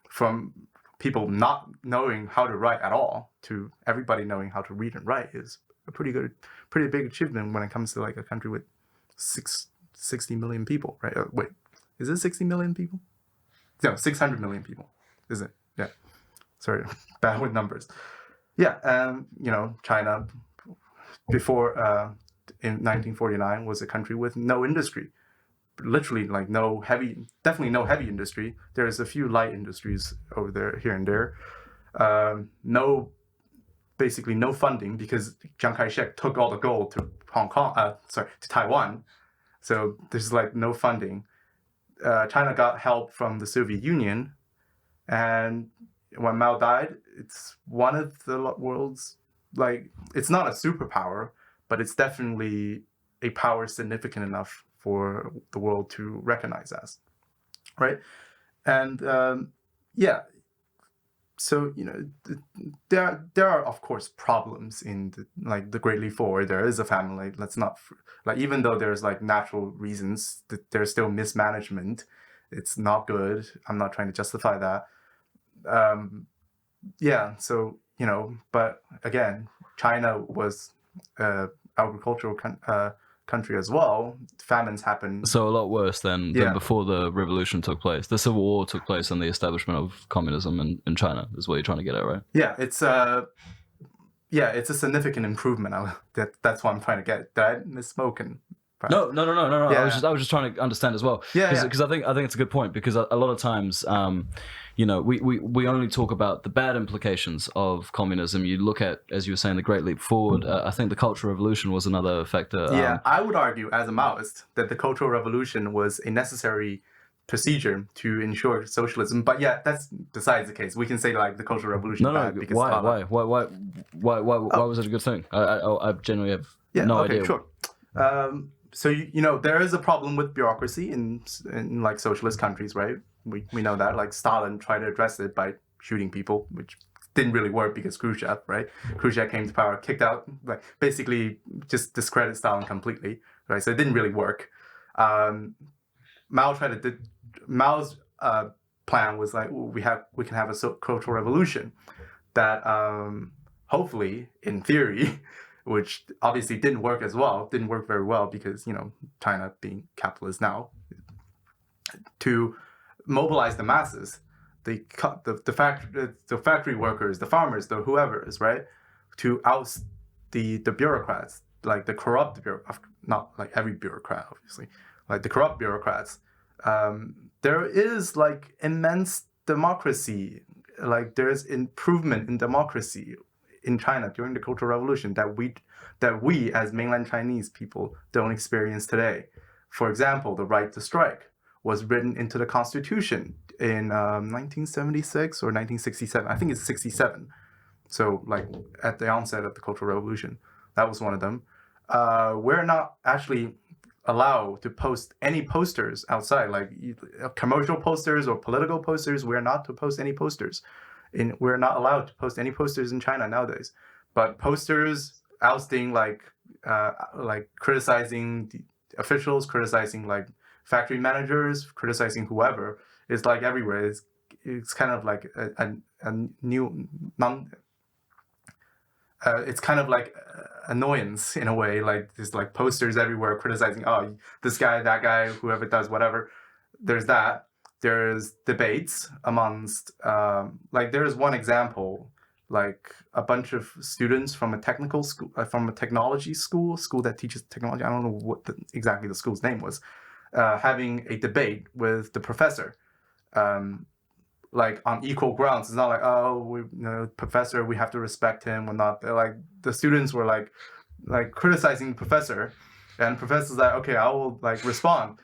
from people not knowing how to write at all to everybody knowing how to read and write is a pretty big achievement when it comes to like a country with 60 million people, right? Wait, is it 60 million people? No, 600 million people, is it? Yeah, sorry, bad with numbers. Yeah, China before in 1949 was a country with no industry, literally like definitely no heavy industry. There's a few light industries over there, here and there. Basically no funding because Chiang Kai-shek took all the gold to to Taiwan. So there's like no funding. China got help from the Soviet Union, and when Mao died, it's one of the world's, like, it's not a superpower, but it's definitely a power significant enough for the world to recognize as, right? And yeah, so there are of course problems in the Great Leap Forward. There is a famine. Let's not even though there's like natural reasons, there's still mismanagement. It's not good. I'm not trying to justify that. Yeah, so but again, China was agricultural country as well. Famines happen. So a lot worse than before the revolution took place. The Civil War took place and the establishment of communism in China is what you're trying to get at, right? Yeah, it's a significant improvement. That's what I'm trying to get. Did I misspoken? No. Yeah. I was just trying to understand as well. Because I think it's a good point, because a lot of times, we only talk about the bad implications of communism. You look at, as you were saying, the Great Leap Forward. I think the Cultural Revolution was another factor. I would argue as a Maoist that the Cultural Revolution was a necessary procedure to ensure socialism. But yeah, that's besides the case. We can say like the Cultural Revolution. Because why was it a good thing? I genuinely have no idea. Sure. So there is a problem with bureaucracy in like socialist countries, right? We know that. Like Stalin tried to address it by shooting people, which didn't really work because Khrushchev, right? Khrushchev came to power, kicked out, like basically just discredited Stalin completely, right? So it didn't really work. Mao's plan was like we can have a cultural revolution that hopefully, in theory, which obviously didn't work very well because China being capitalist now, to mobilize the masses, the factory workers, the farmers, the whoever is right, to oust the bureaucrats, like the corrupt not like every bureaucrat obviously, like the corrupt bureaucrats. There is like immense democracy, like there's improvement in democracy in China during the Cultural Revolution that we as mainland Chinese people don't experience today. For example, the right to strike was written into the Constitution in 1976 or 1967. I think it's 67. So like at the onset of the Cultural Revolution, that was one of them. We're not actually allowed to post any posters outside, like commercial posters or political posters. We're not to post any posters. We're not allowed to post any posters in China nowadays. But posters ousting, like criticizing the officials, criticizing like factory managers, criticizing whoever, is like everywhere. It's kind of like a new it's kind of like annoyance in a way, like there's like posters everywhere criticizing, oh, this guy, that guy, whoever does whatever. There's that. There's debates amongst like there is one example, like a bunch of students from a technical school, from a technology school that teaches technology. I don't know what exactly the school's name was, having a debate with the professor, like on equal grounds. It's not like, oh, professor, we have to respect him or not. They're like, the students were like criticizing the professor, and professor's like, okay, I will like respond,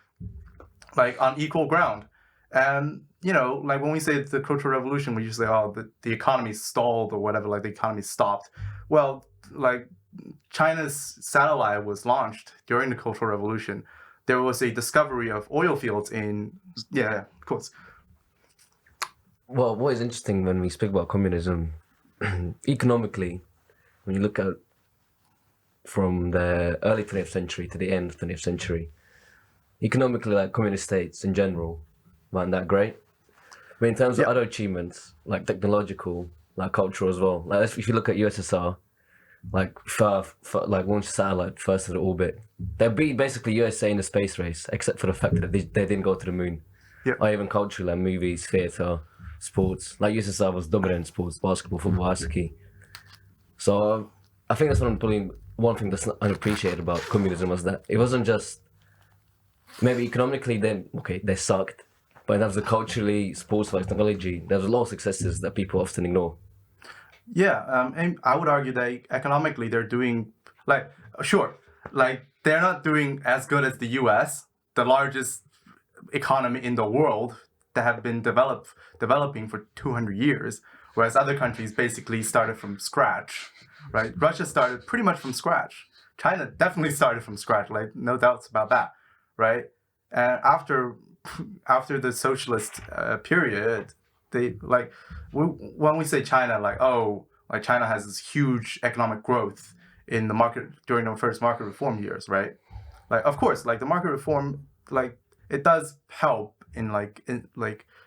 like on equal ground. And like when we say the Cultural Revolution, we usually say, oh, the economy stalled or whatever, like the economy stopped. Well, like China's satellite was launched during the Cultural Revolution. There was a discovery of oil fields of course. Well, what is interesting when we speak about communism, economically, when you look at from the early 20th century to the end of the 20th century, economically, like communist states in general, weren't that great. But in terms of other achievements, like technological, like cultural as well, like if you look at USSR, like launched a satellite first to the orbit, they beat basically USA in the space race, except for the fact that they didn't go to the moon. Yeah. Or even culturally, like movies, theatre, sports. Like USSR was dominant in sports, basketball, football, hockey. So I think that's one thing that's not unappreciated about communism was that it wasn't just maybe economically they sucked, but in terms of culturally, sports-wise, technology, there's a lot of successes that people often ignore. Yeah, and I would argue that economically they're doing they're not doing as good as the U.S., the largest economy in the world that have been developing for 200 years, whereas other countries basically started from scratch, right? Russia started pretty much from scratch. China definitely started from scratch, like no doubts about that, right? And after the socialist period, when we say China, like China has this huge economic growth in the market during the first market reform years, right? Like, of course, like the market reform, like it does help in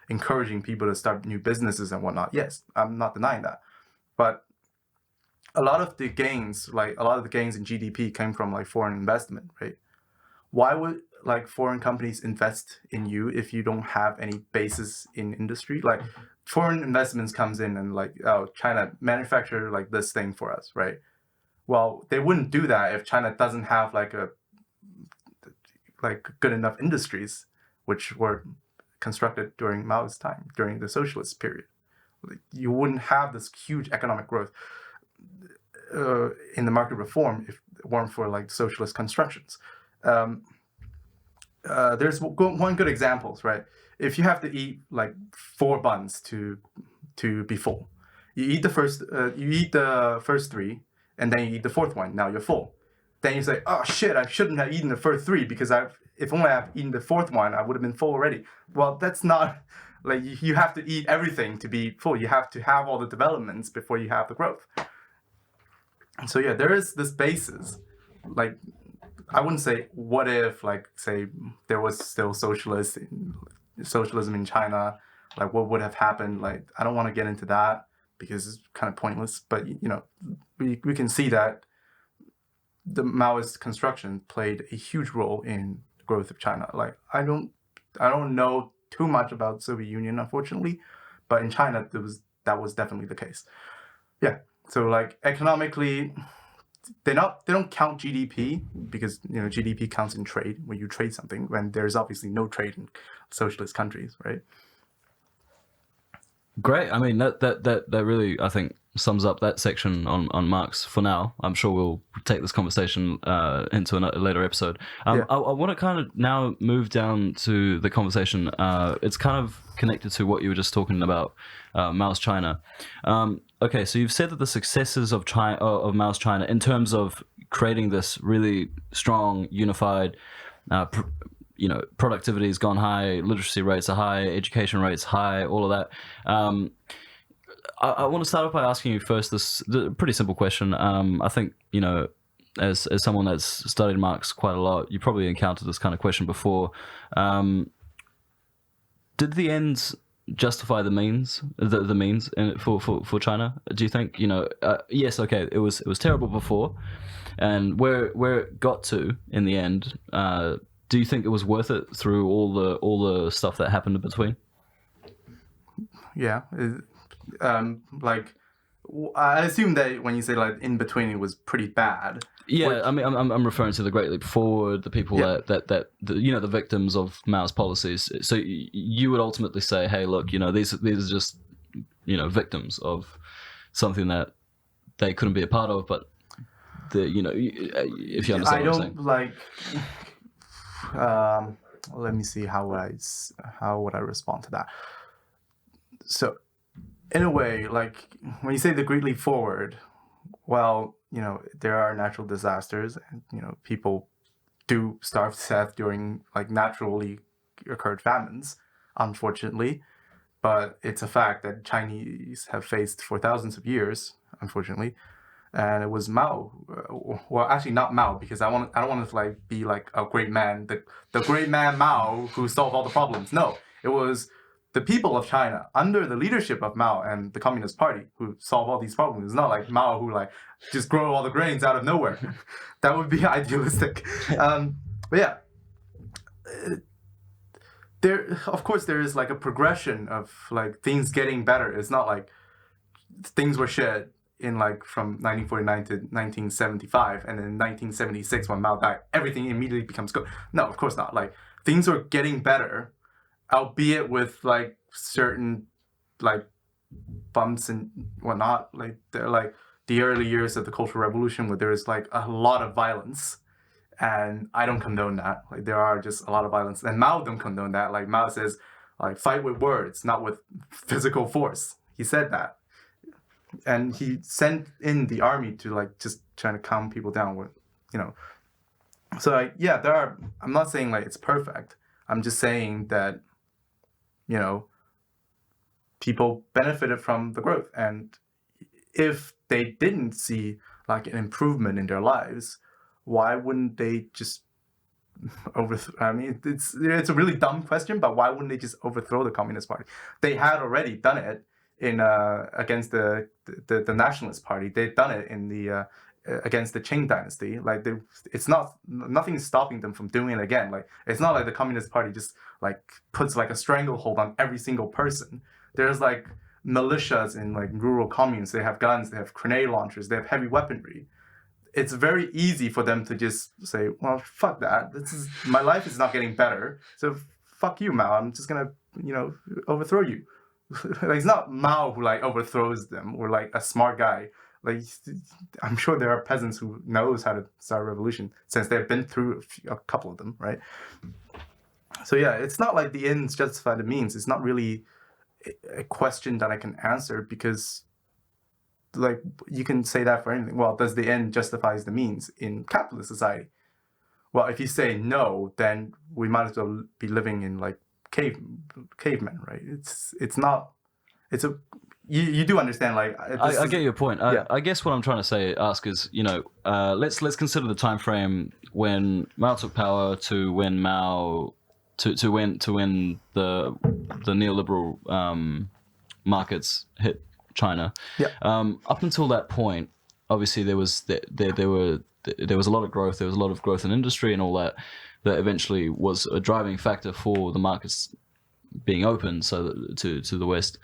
encouraging people to start new businesses and whatnot. Yes, I'm not denying that, but a lot of the gains in GDP came from like foreign investment, right? Why would like foreign companies invest in you if you don't have any basis in industry? Like foreign investments comes in and like, oh, China manufacture like this thing for us, right? Well, they wouldn't do that if China doesn't have like good enough industries, which were constructed during Mao's time, during the socialist period. You wouldn't have this huge economic growth in the market reform if it weren't for like socialist constructions. There's one good example, right? If you have to eat like 4 buns to be full, you eat the first 3, and then you eat the 4th one. Now you're full. Then you say, oh shit, I shouldn't have eaten the first 3 because if only I've eaten the 4th one, I would have been full already. Well, that's not like you have to eat everything to be full. You have to have all the developments before you have the growth. So yeah, there is this basis. Like, I wouldn't say what if, like, say there was still socialism in China, like what would have happened. Like I don't want to get into that because it's kind of pointless. But we can see that the Maoist construction played a huge role in the growth of China. Like I don't know too much about Soviet Union, unfortunately, but in China that was definitely the case. Yeah. So like economically, they don't count GDP because GDP counts in trade when you trade something, when there's obviously no trade in socialist countries, right? Great. I mean, that really, I think, sums up that section on Marx for now. I'm sure we'll take this conversation into a later episode. I want to kind of now move down to the conversation. It's kind of connected to what you were just talking about, Mao's China. Okay, so you've said that the successes of Mao's China in terms of creating this really strong, unified, productivity has gone high, literacy rates are high, education rates high, all of that. I want to start off by asking you first this pretty simple question. I think, as someone that's studied Marx quite a lot, you probably encountered this kind of question before. Did the ends justify the means? The means for China? Do you think? Yes. Okay. It was terrible before, and where it got to in the end. Do you think it was worth it through all the stuff that happened in between? Yeah. Like I assume that when you say like in between, it was pretty bad. Yeah, I mean, I'm referring to the Great Leap Forward, the people that the victims of Mao's policies. So you would ultimately say, hey, look, these are just victims of something that they couldn't be a part of, but if you understand what I'm saying. Like. Let me see how would I respond to that. So, in a way, like when you say the Great Leap Forward, well, there are natural disasters, and people do starve to death during like naturally occurred famines, unfortunately. But it's a fact that Chinese have faced for thousands of years, unfortunately. And it was Mao, well, actually not Mao, because I don't want to like be like a great man, the great man Mao who solved all the problems. No, it was the people of China under the leadership of Mao and the Communist Party who solved all these problems. It's not like Mao who like just grow all the grains out of nowhere. That would be idealistic. But yeah, of course there is like a progression of like things getting better. It's not like things were shit in like from 1949 to 1975, and then in 1976 when Mao died, everything immediately becomes good. No, of course not. Like things were getting better, albeit with like certain like bumps and whatnot. Like they're like the early years of the Cultural Revolution where there is like a lot of violence, and I don't condone that. Like there are just a lot of violence, and Mao don't condone that. Like Mao says, like fight with words, not with physical force. He said that. And he sent in the army to like just trying to calm people down with, So like, yeah, I'm not saying like it's perfect. I'm just saying that, people benefited from the growth. And if they didn't see like an improvement in their lives, why wouldn't they just overthrow? I mean, it's a really dumb question, but why wouldn't they just overthrow the Communist Party? They had already done it against the Nationalist Party. They've done it in the against the Qing dynasty. Like nothing is stopping them from doing it again. Like it's not like the Communist Party just like puts like a stranglehold on every single person. There's like militias in like rural communes. They have guns, they have grenade launchers, they have heavy weaponry. It's very easy for them to just say, well, fuck that. My life is not getting better. So fuck you, Mao. I'm just gonna overthrow you. Like it's not Mao who like overthrows them or like a smart guy. Like I'm sure there are peasants who knows how to start a revolution since they've been through a couple of them, right? So yeah, it's not like the ends justify the means. It's not really a question that I can answer because like you can say that for anything. Well, does the end justifies the means in capitalist society? Well, if you say no, then we might as well be living in like cavemen, right? You do understand, like I get your point. I guess what I'm trying to ask is, let's consider the time frame when Mao took power to when Mao to when the neoliberal markets hit China. Yeah. Up until that point, obviously there was a lot of growth. There was a lot of growth in industry and all that. That eventually was a driving factor for the markets being open to the West.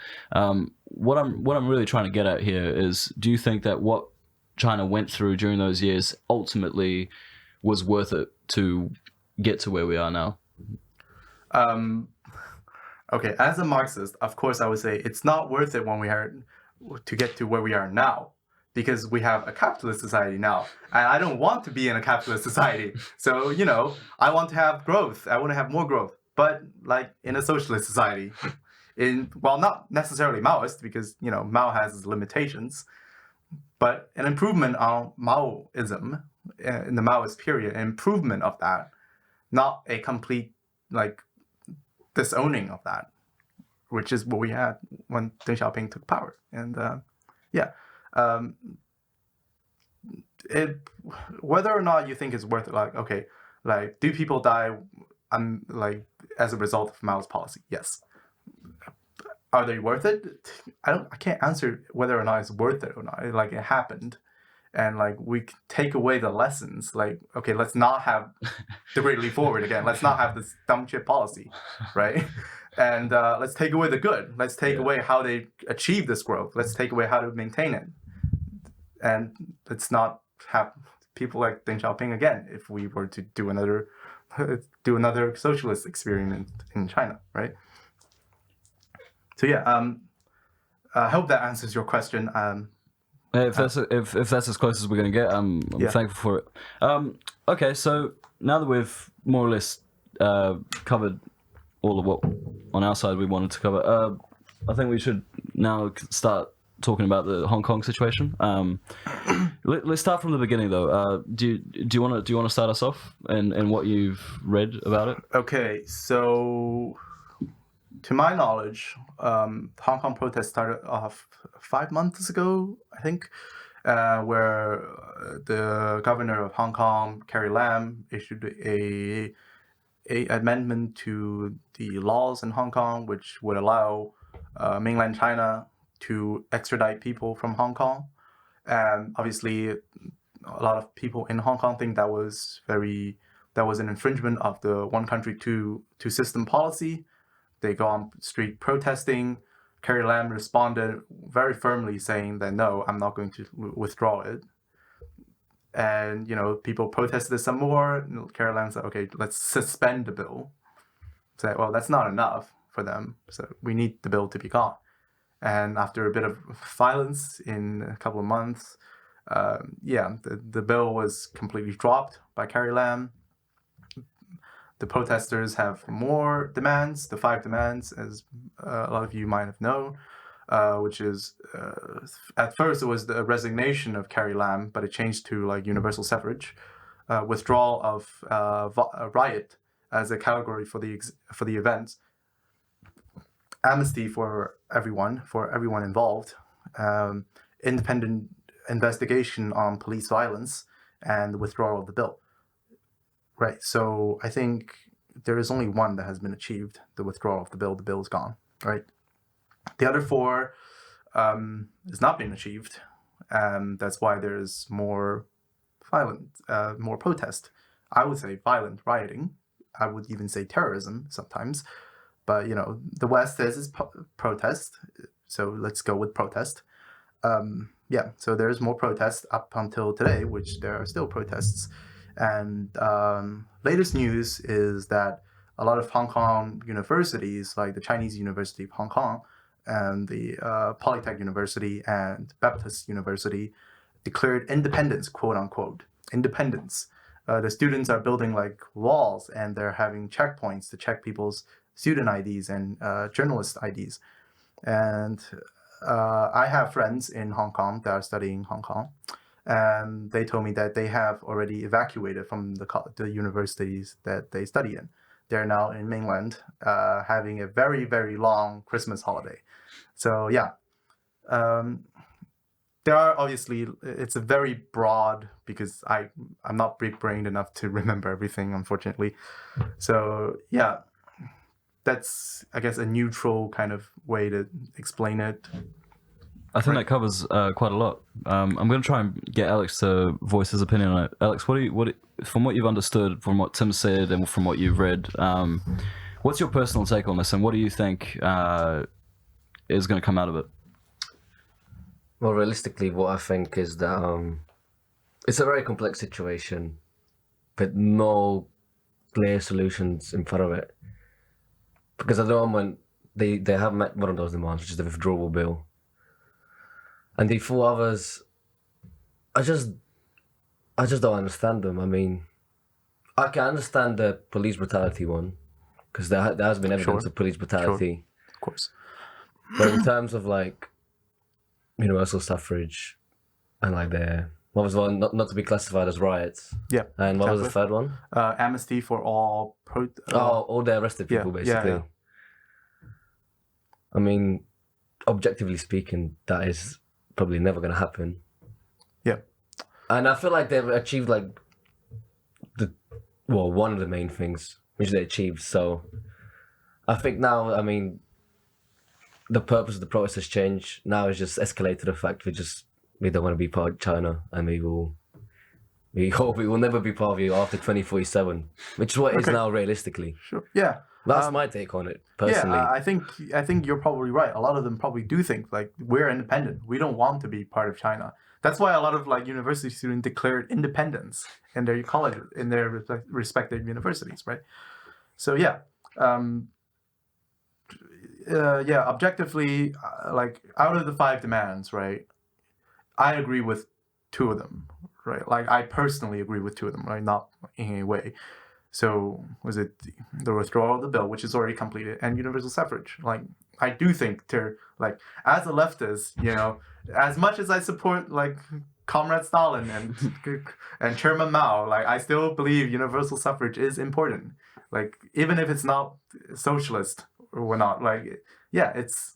What I'm really trying to get at here is, do you think that what China went through during those years ultimately was worth it to get to where we are now? Okay, as a Marxist, of course, I would say it's not worth it when we are to get to where we are now, because we have a capitalist society now, and I don't want to be in a capitalist society. So, I want to have growth. I want to have more growth, but like in a socialist society, not necessarily Maoist, because Mao has his limitations, but an improvement on Maoism in the Maoist period, an improvement of that, not a complete disowning of that, which is what we had when Deng Xiaoping took power. And whether or not you think it's worth it, do people die as a result of Mao's policy? Yes. Are they worth it? I can't answer whether or not it's worth it or not. It happened, and we take away the lessons. Let's not have the Great Leap Forward again. Let's not have this dumb chip policy, right? And let's take away the good. Let's take away how they achieve this growth. Let's take away how to maintain it, and let's not have people like Deng Xiaoping again if we were to do another socialist experiment in China, right? So I hope that answers your question. If that's as close as we're going to get, I'm thankful for it. Okay, so now that we've more or less covered all of what on our side we wanted to cover, I think we should now start talking about the Hong Kong situation. Let's start from the beginning, though. Do you want to start us off and what you've read about it? Okay, so to my knowledge, Hong Kong protests started off 5 months ago, I think, where the governor of Hong Kong, Carrie Lam, issued a amendment to the laws in Hong Kong, which would allow mainland China to extradite people from Hong Kong. And obviously, a lot of people in Hong Kong think that was an infringement of the one country, two system policy. They go on street protesting. Carrie Lam responded very firmly, saying that no, I'm not going to withdraw it. And people protested some more. Carrie Lam said, "Okay, let's suspend the bill." Say, well, that's not enough for them, so we need the bill to be gone. And after a bit of violence in a couple of months, the bill was completely dropped by Carrie Lam. The protesters have more demands, the 5 demands, as a lot of you might have known, which is, at first it was the resignation of Carrie Lam, but it changed to universal suffrage, withdrawal of riot as a category for the events, amnesty for everyone involved, independent investigation on police violence, and the withdrawal of the bill. Right, so I think there is only one that has been achieved, the withdrawal of the bill. The bill is gone, right? The other 4 has not been achieved, and that's why there's more more protest. I would say violent rioting. I would even say terrorism sometimes. But, the West says it's protest, so let's go with protest. So there's more protests up until today, which there are still protests. And latest news is that a lot of Hong Kong universities, like the Chinese University of Hong Kong and the Polytech University and Baptist University, declared independence, quote unquote, independence. The students are building walls, and they're having checkpoints to check people's student IDs and journalist IDs. And I have friends in Hong Kong that are studying Hong Kong. And they told me that they have already evacuated from the universities that they study in. They're now in mainland, having a very, very long Christmas holiday. So there are obviously, it's a very broad, because I'm not big-brained enough to remember everything, unfortunately. So that's I guess a neutral kind of way to explain it. I think that covers quite a lot. I'm going to try and get Alex to voice his opinion on it. Alex, from what you've understood, from what Tim said, and from what you've read, what's your personal take on this, and what do you think is going to come out of it? Well, realistically, what I think is that it's a very complex situation, but no clear solutions in front of it. Because at the moment, they have met one of those demands, which is the withdrawal bill. And the four others, I just don't understand them. I mean, I can understand the police brutality one, because there has been evidence of police brutality. Sure. Of course. But in terms of like universal suffrage and like what was one not to be classified as riots? Yeah. And what was the third one? Amnesty for all. All the arrested people, basically. Yeah. I mean, objectively speaking, that is probably never going to happen. Yeah. And I feel like they've achieved like one of the main things which they achieved. So I think now, I mean, the purpose of the protest has changed. Now it's just escalated to the fact we don't want to be part of China, and we hope we will never be part of you after 2047, which is what it is now realistically. Sure. Yeah. That's my take on it, personally. Yeah, I think you're probably right. A lot of them probably do think like we're independent. We don't want to be part of China. That's why a lot of like university students declared independence in their colleges, in their respective universities, right? So yeah, objectively, like out of the 5 demands, right, I agree with 2 of them, right? Like I personally agree with 2 of them, right? Not in any way. So was it the withdrawal of the bill, which is already completed, and universal suffrage? Like I do think they're like, as a leftist, as much as I support like Comrade Stalin and Chairman Mao, like I still believe universal suffrage is important. Like even if it's not socialist or whatnot, like yeah, it's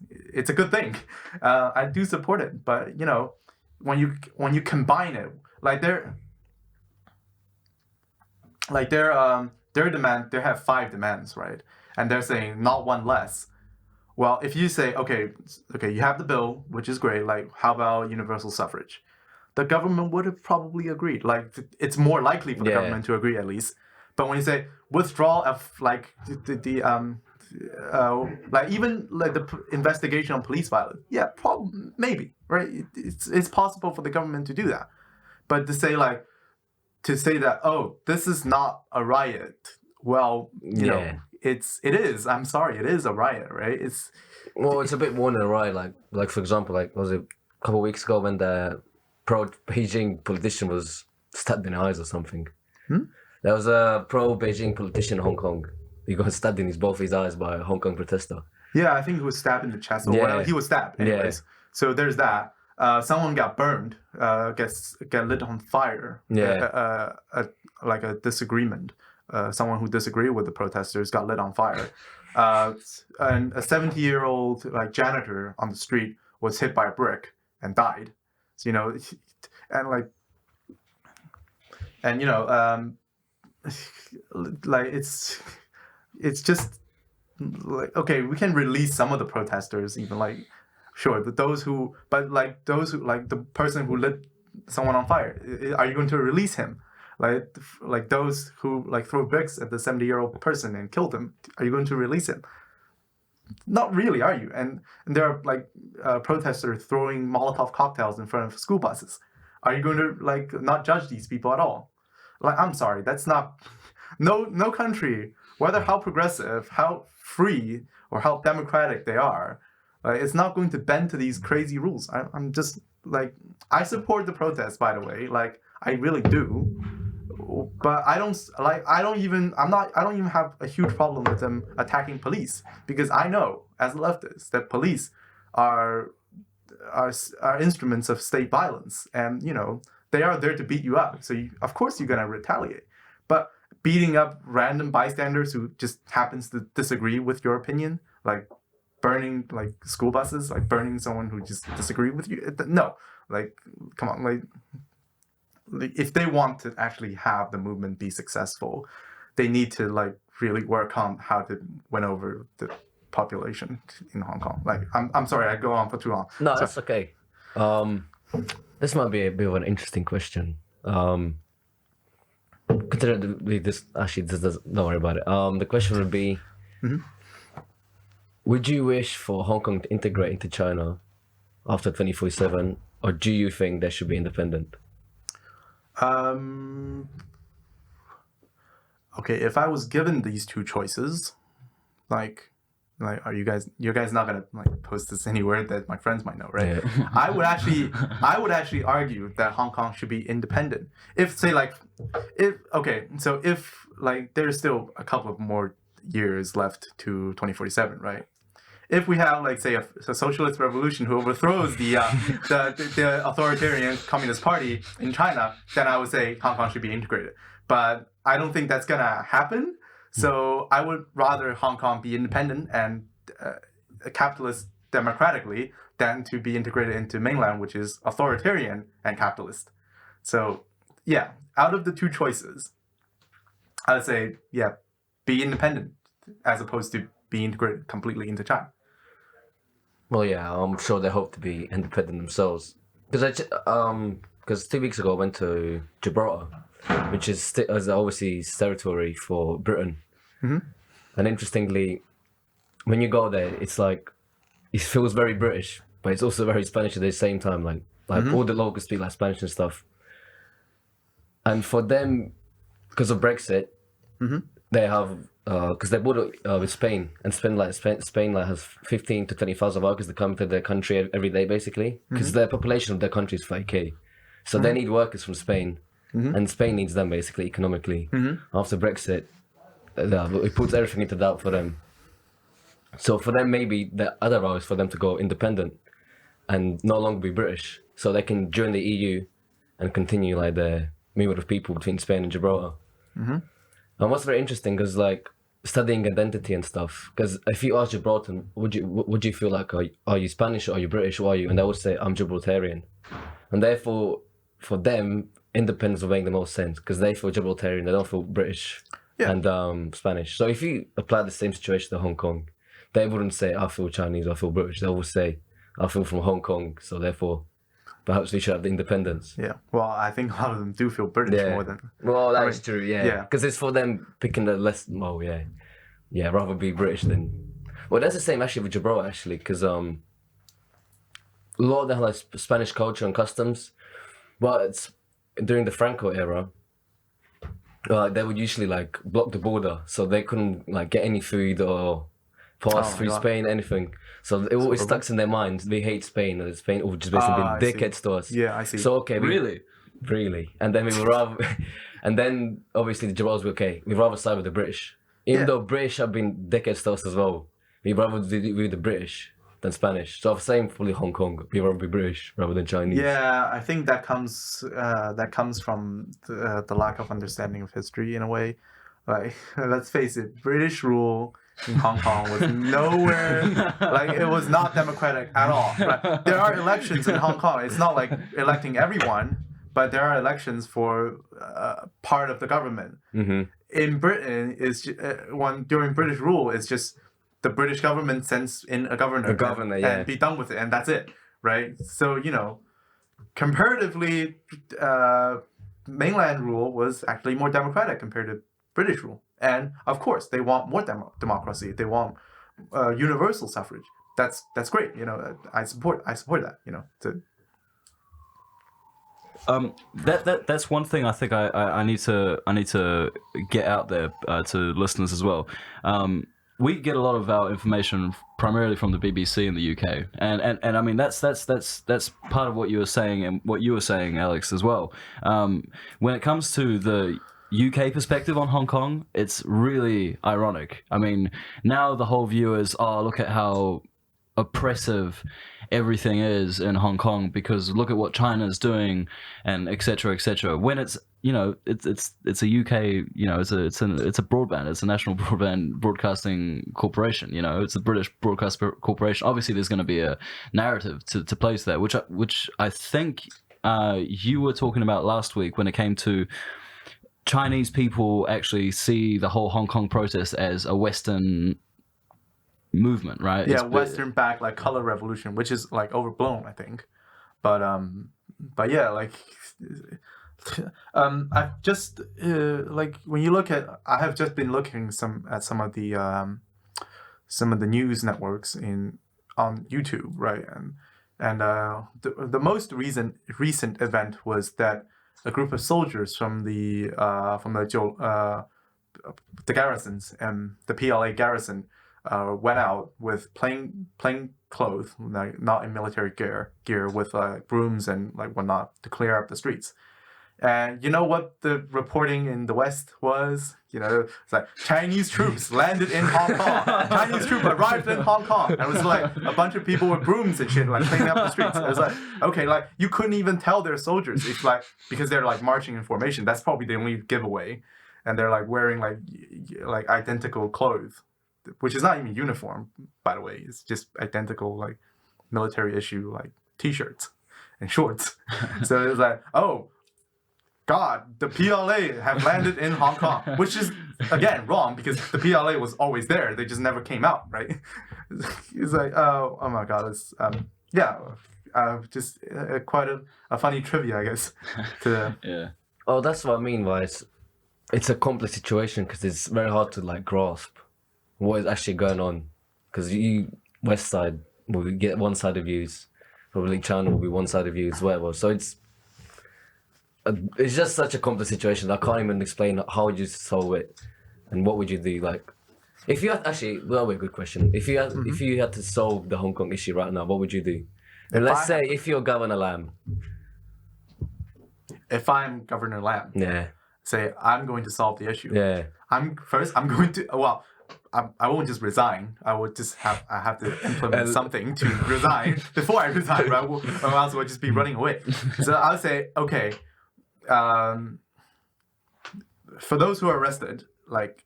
a good thing. I do support it, but when you combine it, their demand, they have 5 demands, right? And they're saying not one less. Well, if you say, okay, you have the bill, which is great, like how about universal suffrage? The government would have probably agreed. Like it's more likely for the government to agree at least. But when you say withdrawal of like like even like the investigation on police violence, yeah, maybe, right? It's possible for the government to do that. But to say that, oh, this is not a riot. Well, you know, it is. I'm sorry, it is a riot, right? It's a bit more than a riot. Like for example, like was it a couple of weeks ago when the pro-Beijing politician was stabbed in the eyes or something? There was a pro-Beijing politician in Hong Kong. He got stabbed in both his eyes by a Hong Kong protester. Yeah, I think he was stabbed in the chest. Or whatever. He was stabbed anyways. Yeah. So there's that. Someone got burned, got lit on fire. Like a disagreement. Someone who disagreed with the protesters got lit on fire. And a 70-year-old like janitor on the street was hit by a brick and died. So, like it's just like, okay, we can release some of the protesters, even like, sure, those who like the person who lit someone on fire, are you going to release him? Like those who like throw bricks at the 70-year-old person and killed him, are you going to release him? Not really, are you? And there are like protesters throwing Molotov cocktails in front of school buses. Are you going to like not judge these people at all? Like, I'm sorry, that's not no country, whether how progressive, how free, or how democratic they are, it's not going to bend to these crazy rules. I'm just like, I support the protests, by the way, like I really do, but I don't even have a huge problem with them attacking police, because I know as a leftist that police are instruments of state violence, and they are there to beat you up. So of course you're gonna retaliate. But beating up random bystanders who just happens to disagree with your opinion, like burning like school buses, like burning someone who just disagree with you, no, like come on, like if they want to actually have the movement be successful, they need to like really work on how to win over the population in Hong Kong. Like, I'm sorry, I go on for too long. No, So- that's okay. This might be a bit of an interesting question. Consider this. Actually, don't worry about it. The question would be: would you wish for Hong Kong to integrate into China after 2047, or do you think they should be independent? Okay, if I was given these two choices, like are you guys not gonna like post this anywhere that my friends might know, right? Yeah. I would actually argue that Hong Kong should be independent. If like there's still a couple of more years left to 2047, right? If we have like say a socialist revolution who overthrows the authoritarian Communist Party in China, then I would say Hong Kong should be integrated. But I don't think that's gonna happen. So I would rather Hong Kong be independent and capitalist democratically than to be integrated into mainland, which is authoritarian and capitalist. So yeah, out of the two choices, I would say be independent as opposed to be integrated completely into China. Well, yeah, I'm sure they hope to be independent themselves. Because 2 weeks ago I went to Gibraltar, which is overseas territory for Britain. And interestingly, when you go there, it's like it feels very British, but it's also very Spanish at the same time. Like all the locals speak like Spanish and stuff. And for them, because of Brexit, they have because they border with Spain, and Spain has 15 to 20,000 workers that come to their country every day, basically, because the population of their country is 5k, so they need workers from Spain, and Spain needs them basically economically. After Brexit, it puts everything into doubt for them. So for them, maybe the other route is for them to go independent and no longer be British, so they can join the EU and continue like the movement of people between Spain and Gibraltar. And what's very interesting is like studying identity and stuff. Because if you ask Gibraltar, would you feel like are you Spanish or are you British? Who are you? And they would say I'm Gibraltarian, and therefore for them independence will make the most sense because they feel Gibraltarian, they don't feel British and Spanish. So if you apply the same situation to Hong Kong, they wouldn't say I feel Chinese or I feel British. They would say I feel from Hong Kong, so therefore perhaps we should have the independence. Yeah. Well, I think a lot of them do feel British more than. Well, that is true. yeah. Because it's for them picking the less. Well, rather be British than. Well, that's the same actually with Gibraltar actually, because a lot of them have like Spanish culture and customs, but it's during the Franco era. They would usually like block the border, so they couldn't like get any food or pass through Spain, anything. So it always stuck in their minds. They hate Spain, and Spain would just basically be dickheads to us. Yeah, I see. So okay, Really? And then we would rather, and then obviously the Gibraltar's were okay. We'd rather side with the British, even though British have been dickheads to us as well. We'd rather do with the British than Spanish. So same probably Hong Kong. We'd rather be British rather than Chinese. Yeah, I think that comes from the lack of understanding of history in a way. Like, let's face it, British rule in Hong Kong was nowhere, like it was not democratic at all. Right? There are elections in Hong Kong. It's not like electing everyone, but there are elections for part of the government. In Britain, during British rule, it's just the British government sends in a governor, and be done with it, and that's it, right? So comparatively, mainland rule was actually more democratic compared to British rule. And of course, they want more democracy. They want universal suffrage. That's great. I support that. That's one thing I think I need to get out there to listeners as well. We get a lot of our information primarily from the BBC in the UK, and I mean that's part of what you were saying and what you were saying, Alex, as well. When it comes to the UK perspective on Hong Kong, it's really ironic. I mean, now the whole view is, look at how oppressive everything is in Hong Kong because look at what China's doing and etc. When it's it's a UK, it's a broadband, it's a national broadcasting corporation, it's a British broadcast corporation. Obviously there's going to be a narrative to place there, which I think you were talking about last week when it came to Chinese people actually see the whole Hong Kong protest as a Western movement, right? Yeah, Western backed like color revolution, which is like overblown, I think. But yeah, like I've just like when you look at, I have just been looking at some of the news networks on YouTube, right? And the most recent event was that a group of soldiers from the garrisons and the PLA garrison went out with plain clothes, like not in military gear with brooms and like whatnot to clear up the streets. And you know what the reporting in the West was? It's like Chinese troops landed in Hong Kong. Chinese troops arrived in Hong Kong. And it was like a bunch of people with brooms and shit, like cleaning up the streets. It was like, okay, like you couldn't even tell they're soldiers. It's like, because they're like marching in formation. That's probably the only giveaway. And they're like wearing like identical clothes, which is not even uniform, by the way. It's just identical like military issue like t-shirts and shorts. So it was like, oh, God, the PLA have landed in Hong Kong, which is, again, wrong because the PLA was always there. They just never came out, right? It's like, oh my God. It's, just quite a funny trivia, I guess. Yeah. Oh, that's what I mean by it's a complex situation because it's very hard to like grasp what is actually going on. Because West side will get one side of views, probably China will be one side of views, whatever. So it's just such a complex situation. I can't even explain how would you solve it and what would you do. Like, if you had that would be a good question. If you had to solve the Hong Kong issue right now, what would you do? And let's say if you're Governor Lam. If I'm Governor Lam, yeah, say I'm going to solve the issue. Yeah, I'm going to I won't just resign. I would just have to implement something to resign before I resign, right? Or else I would just be running away. So I would say, okay. For those who are arrested, like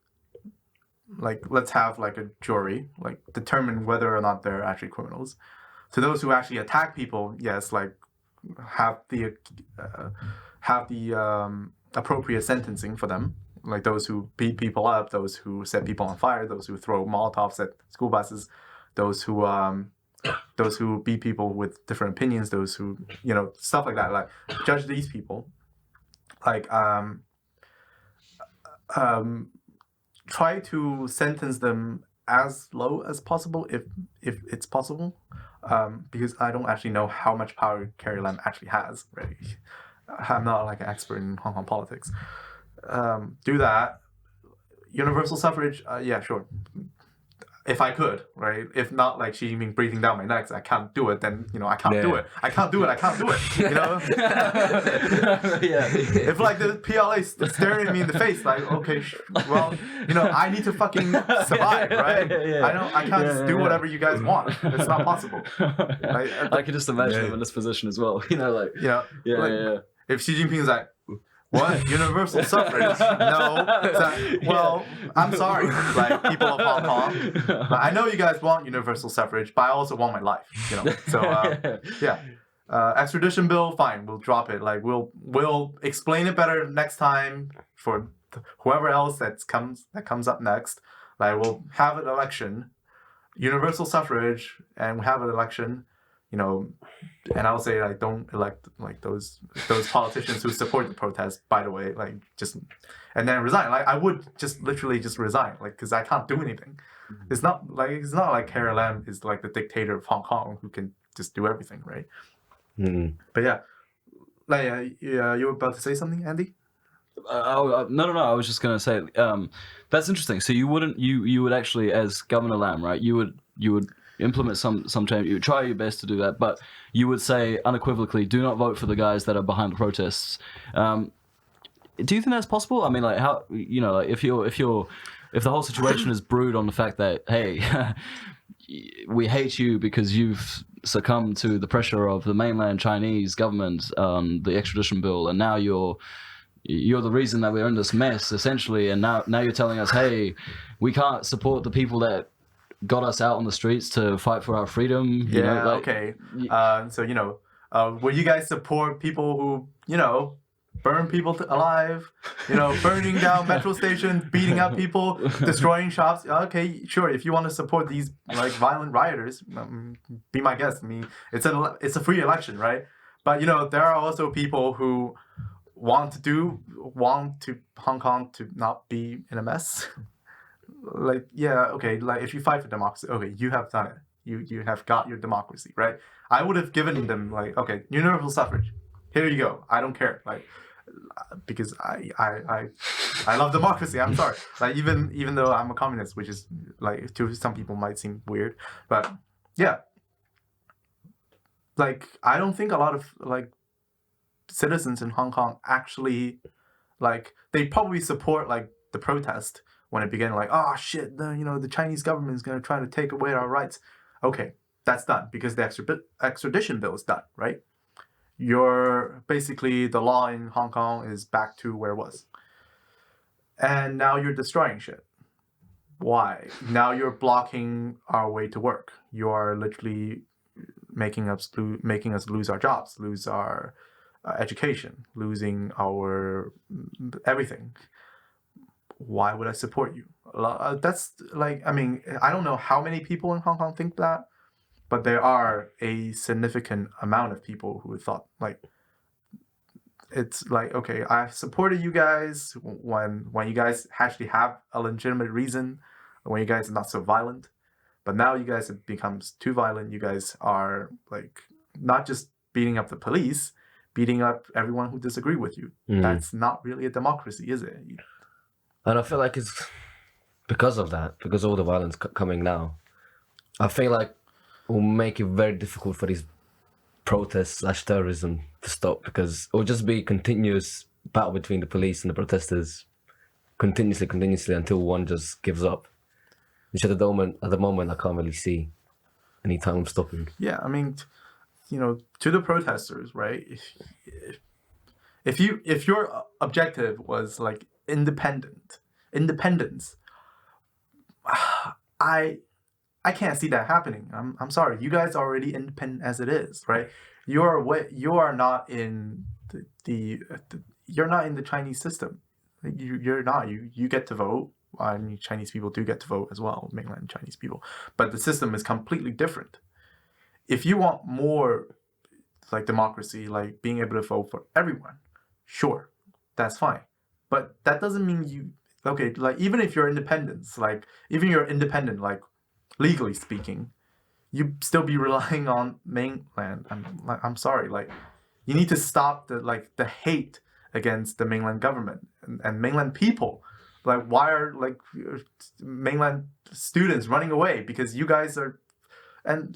let's have like a jury, like determine whether or not they're actually criminals. To those who actually attack people, yes, like have the appropriate sentencing for them, like those who beat people up, those who set people on fire, those who throw Molotovs at school buses, those who beat people with different opinions, those who stuff like that. Like judge these people. Like try to sentence them as low as possible if it's possible, because I don't actually know how much power Carrie Lam actually has. Right, I'm not like an expert in Hong Kong politics. Do that. Universal suffrage, yeah, sure. If I could, right? If not, like Xi Jinping breathing down my neck, I can't do it. Then I can't do it. I can't do it. I can't do it. Yeah. If like the PLA staring at me in the face, like okay, well, I need to fucking survive, right? Yeah. I can't just do whatever you guys want. It's not possible. I can just imagine him in this position as well. If Xi Jinping's like, what? Universal suffrage? No. Well, I'm sorry, like people of Hong Kong. I know you guys want universal suffrage, but I also want my life. So yeah. Extradition bill, fine. We'll drop it. Like we'll explain it better next time for whoever else that comes up next. Like we'll have an election, universal suffrage, and we'll have an election. And I'll say like don't elect like those politicians who support the protest, by the way, like just and then resign. Like I would just literally just resign, like because I can't do anything. Mm-hmm. It's not like Carrie Lam is like the dictator of Hong Kong who can just do everything, right? Mm. But yeah, like you were about to say something, Andy? No. I was just gonna say that's interesting. So you would actually, as Governor Lam, right? You would implement some change. You would try your best to do that, but you would say unequivocally, do not vote for the guys that are behind the protests. Do you think that's possible? I mean, like how like if the whole situation is brewed on the fact that hey, we hate you because you've succumbed to the pressure of the mainland Chinese government on the extradition bill, and now you're the reason that we're in this mess essentially, and now you're telling us, hey, we can't support the people that got us out on the streets to fight for our freedom. Okay. So will you guys support people who burn people alive, burning down metro stations, beating up people, destroying shops. Okay, sure. If you want to support these like violent rioters, be my guest. I mean, it's a free election, right? But there are also people who want Hong Kong to not be in a mess. Like, yeah, okay, like if you fight for democracy, okay, you have done it. You have got your democracy, right? I would have given them like, okay, universal suffrage. Here you go. I don't care. Like, because I love democracy. I'm sorry. Like even though I'm a communist, which is like to some people might seem weird, but yeah. Like I don't think a lot of like citizens in Hong Kong actually like they probably support like the protest when it began, like, oh shit, the Chinese government is gonna try to take away our rights. Okay, that's done because the extradition bill is done, right? Basically the law in Hong Kong is back to where it was. And now you're destroying shit. Why? Now you're blocking our way to work. You are literally making us lose our jobs, lose our education, losing our everything. Why would I support you? That's like, I mean, I don't know how many people in Hong Kong think that, but there are a significant amount of people who thought like, it's like, okay, I supported you guys when you guys actually have a legitimate reason, when you guys are not so violent, but now you guys have become too violent. You guys are like not just beating up the police, beating up everyone who disagree with you. That's not really a democracy, is it? And I feel like it's because of that, because all the violence coming now, I feel like it will make it very difficult for these protests / terrorism to stop, because it will just be continuous battle between the police and the protesters, continuously until one just gives up. Which at the moment I can't really see any time stopping. Yeah, I mean, to the protesters, right? If your objective was like independence, I can't see that happening. I'm sorry. You guys are already independent as it is, right? You are not in you're not in the Chinese system. You're not. You get to vote. I mean, Chinese people do get to vote as well, mainland Chinese people. But the system is completely different. If you want more like democracy, like being able to vote for everyone, sure, that's fine. But that doesn't mean like even if you're independent, like legally speaking, you still be relying on mainland. I'm sorry, like you need to stop the hate against the mainland government and mainland people. Like, why are like mainland students running away? Because you guys are, and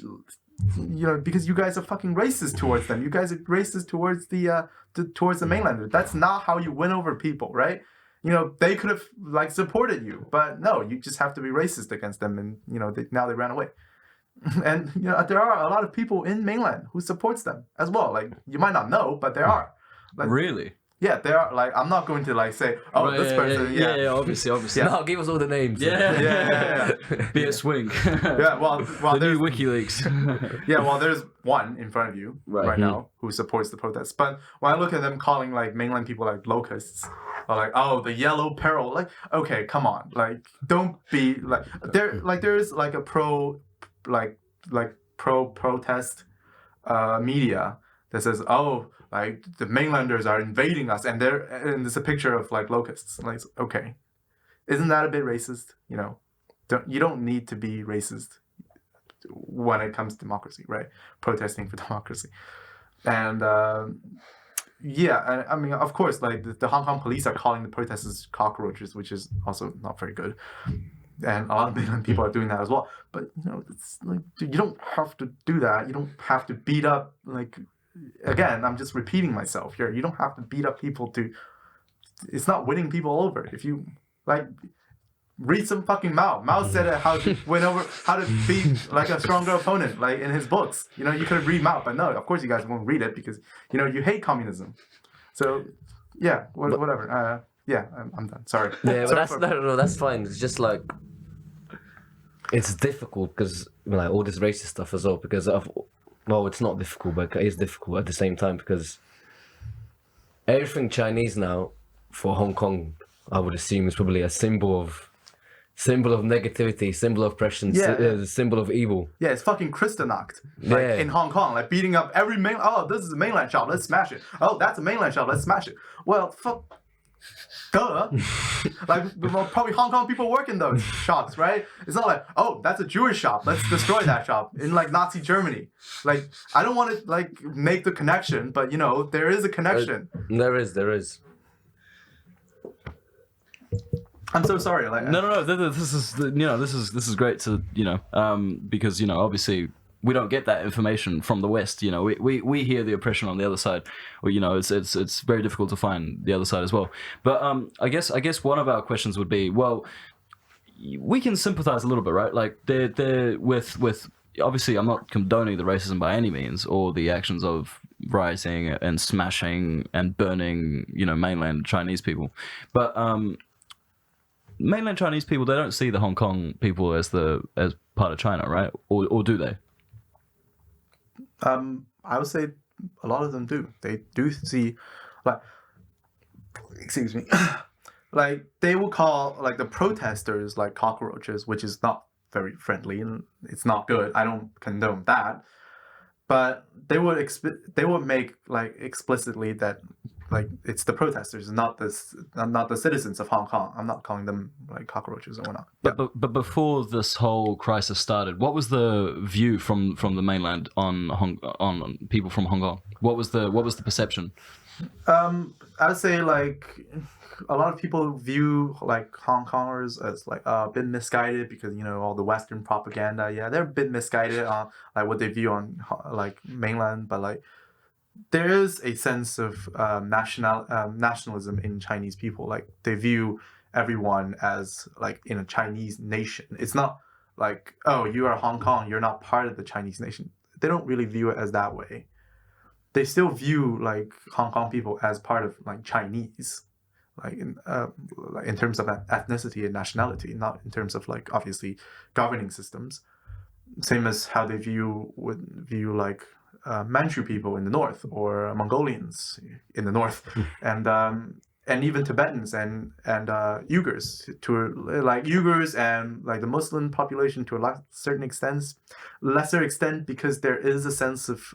because you guys are fucking racist towards them. You guys are racist towards towards the mainlanders. That's not how you win over people, right? They could have like supported you, but no, you just have to be racist against them, and now they ran away. And there are a lot of people in mainland who supports them as well. Like, you might not know, but there are. Like, really? Yeah, there are. Like, I'm not going to like say, oh, right, this person. Yeah, obviously. Yeah. No, give us all the names. Yeah. Be a swing. Yeah, well, the new WikiLeaks. Yeah, well, there's one in front of you right now who supports the protests. But when I look at them calling like mainland people like locusts, or like, oh, the yellow peril, like, okay, come on, like, don't be like there's like a pro protest media that says, oh, like the mainlanders are invading us, and there's a picture of like locusts. Like, okay, isn't that a bit racist? You don't need to be racist when it comes to democracy, right? Protesting for democracy, and yeah, I mean, of course, like the Hong Kong police are calling the protesters cockroaches, which is also not very good. And a lot of mainland people are doing that as well. But it's like, dude, you don't have to do that. You don't have to beat up like. Again, I'm just repeating myself here. You don't have to beat up people it's not winning people over. If you like read some fucking Mao. Mao said how to beat like a stronger opponent, like in his books. You could read Mao, but no, of course you guys won't read it because you hate communism. So yeah, whatever. Yeah, I'm done. Sorry. Yeah, but that's fine. It's just like it's difficult because like all this racist stuff as well. Because it's not difficult, but it is difficult at the same time because everything Chinese now for Hong Kong, I would assume, is probably a symbol of negativity, symbol of oppression, symbol of evil. Yeah, it's fucking Kristallnacht. Like in Hong Kong, like beating up every this is a mainland shop, let's smash it. Oh, that's a mainland shop, let's smash it. Well, fuck. Duh. Like, probably Hong Kong people work in those shops, right? It's not like, oh, that's a Jewish shop, let's destroy that shop in like Nazi Germany. Like, I don't want to like make the connection, but you know, there is a connection. There is. I'm so sorry. Like, No. This is great to because obviously we don't get that information from the West. We hear the oppression on the other side, or it's very difficult to find the other side as well. But I guess one of our questions would be, well, we can sympathize a little bit, right? Like they're with obviously I'm not condoning the racism by any means, or the actions of rioting and smashing and burning mainland Chinese people, but mainland Chinese people, they don't see the Hong Kong people as part of China, right? Or do they? I would say a lot of them do. They do see, like, excuse me, like they will call like the protesters like cockroaches, which is not very friendly and it's not good. I don't condone that, but they would make like explicitly that like it's the protesters, not the citizens of Hong Kong. I'm not calling them like cockroaches or whatnot. But before this whole crisis started, what was the view from the mainland on people from Hong Kong? What was the perception? I'd say like a lot of people view like Hong Kongers as like a bit misguided because all the Western propaganda. Yeah, they're a bit misguided on like what they view on like mainland, but like there is a sense of nationalism in Chinese people. Like they view everyone as like in a Chinese nation. It's not like, oh, you are Hong Kong, you're not part of the Chinese nation. They don't really view it as that way. They still view like Hong Kong people as part of like Chinese, like in terms of ethnicity and nationality, not in terms of like obviously governing systems. Same as how they view like Manchu people in the north, or Mongolians in the north, and even Tibetans and Uyghurs, to like Uyghurs and like the Muslim population to a lesser extent, because there is a sense of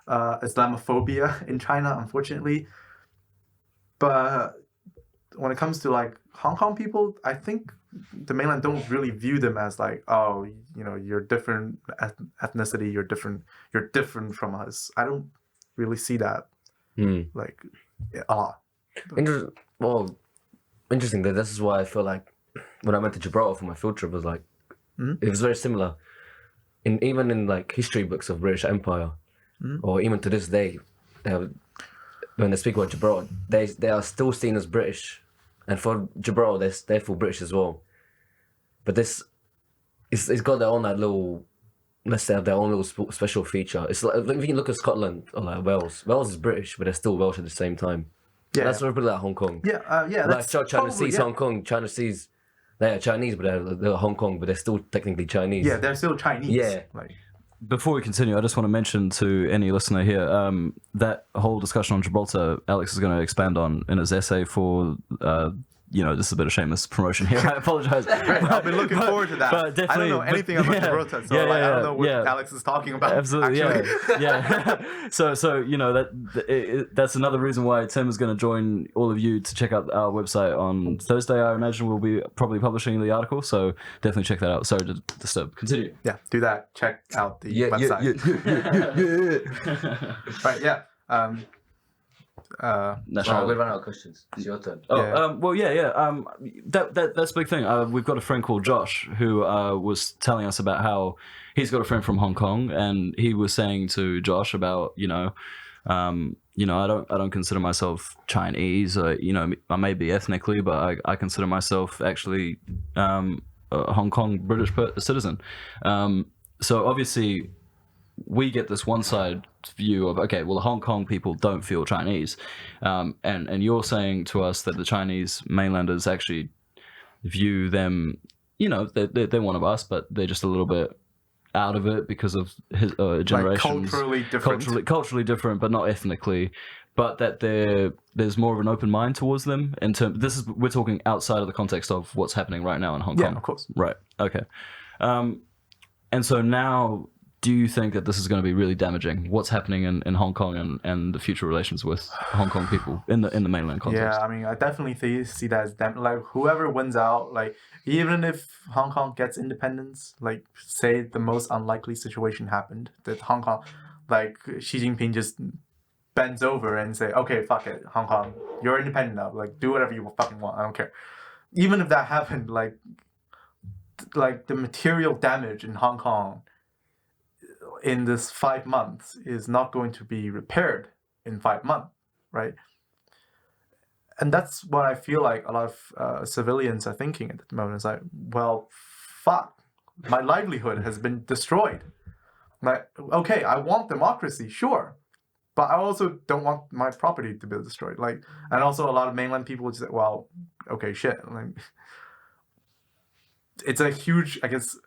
Islamophobia in China, unfortunately. But when it comes to like Hong Kong people, I think the mainland don't really view them as like, oh, you're different ethnicity, you're different from us. I don't really see that like a lot. Interesting that this is why I feel like when I went to Gibraltar for my field trip, was like it was very similar. Even in like history books of British Empire, or even to this day, when they speak about Gibraltar, they are still seen as British. And for Gibraltar, they're full British as well. But it's got their own like little, let's say, their own little special feature. It's like if you look at Scotland or like Wales. Wales is British, but they're still Welsh at the same time. Yeah, that's sort of like Hong Kong. Yeah. Like China sees Hong Kong. China sees they are Chinese, but they're Hong Kong, but they're still technically Chinese. Yeah, they're still Chinese. Yeah. Before we continue, I just want to mention to any listener here that whole discussion on Gibraltar, Alex is going to expand on in his essay for, this is a bit of shameless promotion here. I apologize. I've been looking forward to that. I don't know anything about Gibraltar, so I don't know what Alex is talking about. Absolutely, yeah. So that's another reason why Tim is going to join all of you to check out our website on Thursday. I imagine we'll be probably publishing the article, so definitely check that out. Sorry to disturb. Continue. Yeah, do that. Check out the website. Right, yeah. National. We run out of questions. It's your turn. That's a big thing. We've got a friend called Josh who was telling us about how he's got a friend from Hong Kong, and he was saying to Josh about I don't consider myself Chinese. I may be ethnically, but I consider myself actually a Hong Kong British citizen. So obviously, we get this one-side view of, okay, well, the Hong Kong people don't feel Chinese, and you're saying to us that the Chinese mainlanders actually view them, they're one of us, but they're just a little bit out of it because of his generations. Like culturally different, but not ethnically. but that there's more of an open mind towards them in terms. We're talking outside of the context of what's happening right now in Hong Kong. Yeah, of course. Right. Okay. And so now, do you think that this is going to be really damaging? What's happening in Hong Kong and the future relations with Hong Kong people in the mainland context? Yeah, I mean, I definitely see that as like whoever wins out, like even if Hong Kong gets independence, like say the most unlikely situation happened, that Hong Kong, like Xi Jinping just bends over and say, okay, fuck it, Hong Kong, you're independent now, like do whatever you fucking want, I don't care. Even if that happened, like the material damage in Hong Kong in this 5 months is not going to be repaired in 5 months, right? And that's what I feel like a lot of civilians are thinking at the moment. It's like, well, fuck, my livelihood has been destroyed. Like, okay, I want democracy, sure, but I also don't want my property to be destroyed. Like, and also a lot of mainland people would say, well, okay, shit. Like, it's a huge, I guess,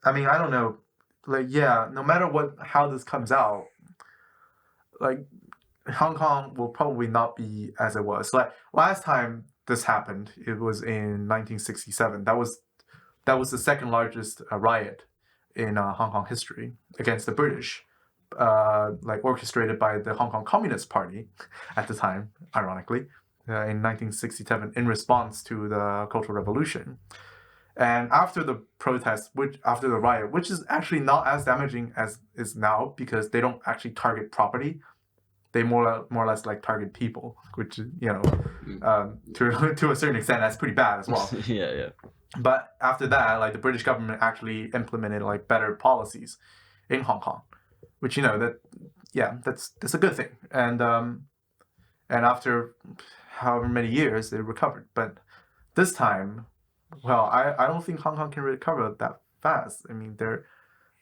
I mean, I don't know. Like, yeah, no matter how this comes out, like, Hong Kong will probably not be as it was. Like last time this happened, it was in 1967. That was the second largest riot in Hong Kong history against the British, like orchestrated by the Hong Kong Communist Party at the time, ironically, in 1967 in response to the Cultural Revolution. And after the protest, after the riot, which is actually not as damaging as is now because they don't actually target property. They more or less like target people, which, you know, to a certain extent, that's pretty bad as well. Yeah. But after that, like the British government actually implemented like better policies in Hong Kong, which, you know, that's a good thing. And after however many years, they recovered. But this time, well, I don't think Hong Kong can recover that fast. I mean,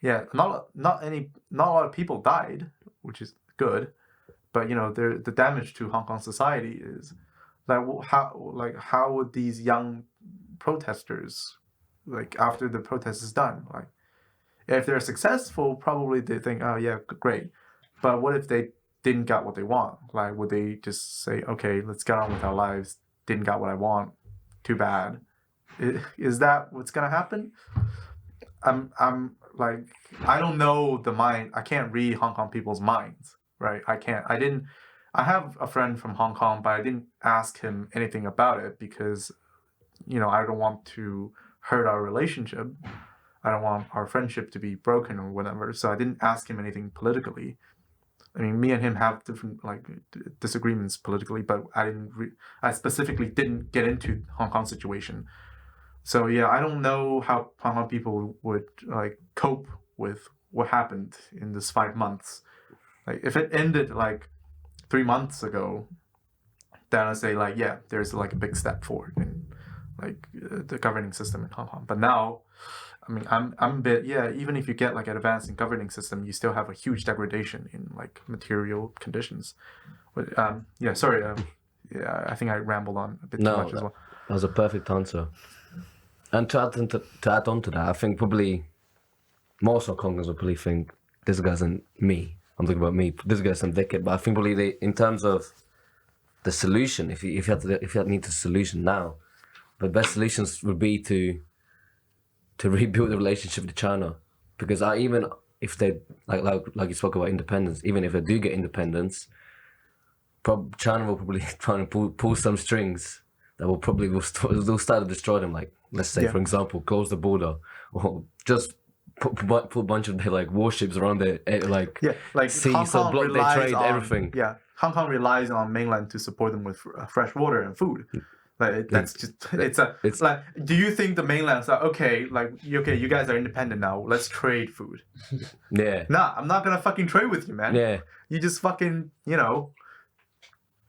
not a lot of people died, which is good. But, you know, the damage to Hong Kong society is like how would these young protesters, like after the protest is done, like if they're successful, probably they think, oh yeah, great. But what if they didn't get what they want? Like, would they just say, okay, let's get on with our lives? Didn't get what I want. Too bad. Is that what's gonna happen? I'm like, I don't know the mind. I can't read Hong Kong people's minds. Right, I have a friend from Hong Kong, but I didn't ask him anything about it because, you know, I don't want to hurt our relationship. I don't want our friendship to be broken or whatever. So I didn't ask him anything politically. I mean, me and him have different like disagreements politically, but I specifically didn't get into Hong Kong situation. So yeah, I don't know how Hong Kong people would like cope with what happened in this 5 months. Like if it ended like 3 months ago, then I'd say like, yeah, there's like a big step forward in like the governing system in Hong Kong. But now, I mean, I'm a bit, yeah, even if you get like an advanced in governing system, you still have a huge degradation in like material conditions. But yeah, sorry, yeah, I think I rambled on a bit too much as well. That was a perfect answer. And to add on to that, I think probably most Hong Kongers will probably think this guy isn't me. I'm talking about me. This guy's some dickhead, but I think probably in terms of the solution, if you had to need a solution now, the best solutions would be to rebuild the relationship with China, because even if they like you spoke about independence, even if they do get independence, China will probably try to pull some strings that will start to destroy them. Like let's say, for example, close the border or just put a bunch of their like warships around their sea, Hong Kong block their trade, everything. Yeah, Hong Kong relies on mainland to support them with fresh water and food. Like it's like, do you think the mainland's like, okay, you guys are independent now, let's trade food? Yeah. Nah, I'm not gonna fucking trade with you, man. Yeah. You just fucking, you know,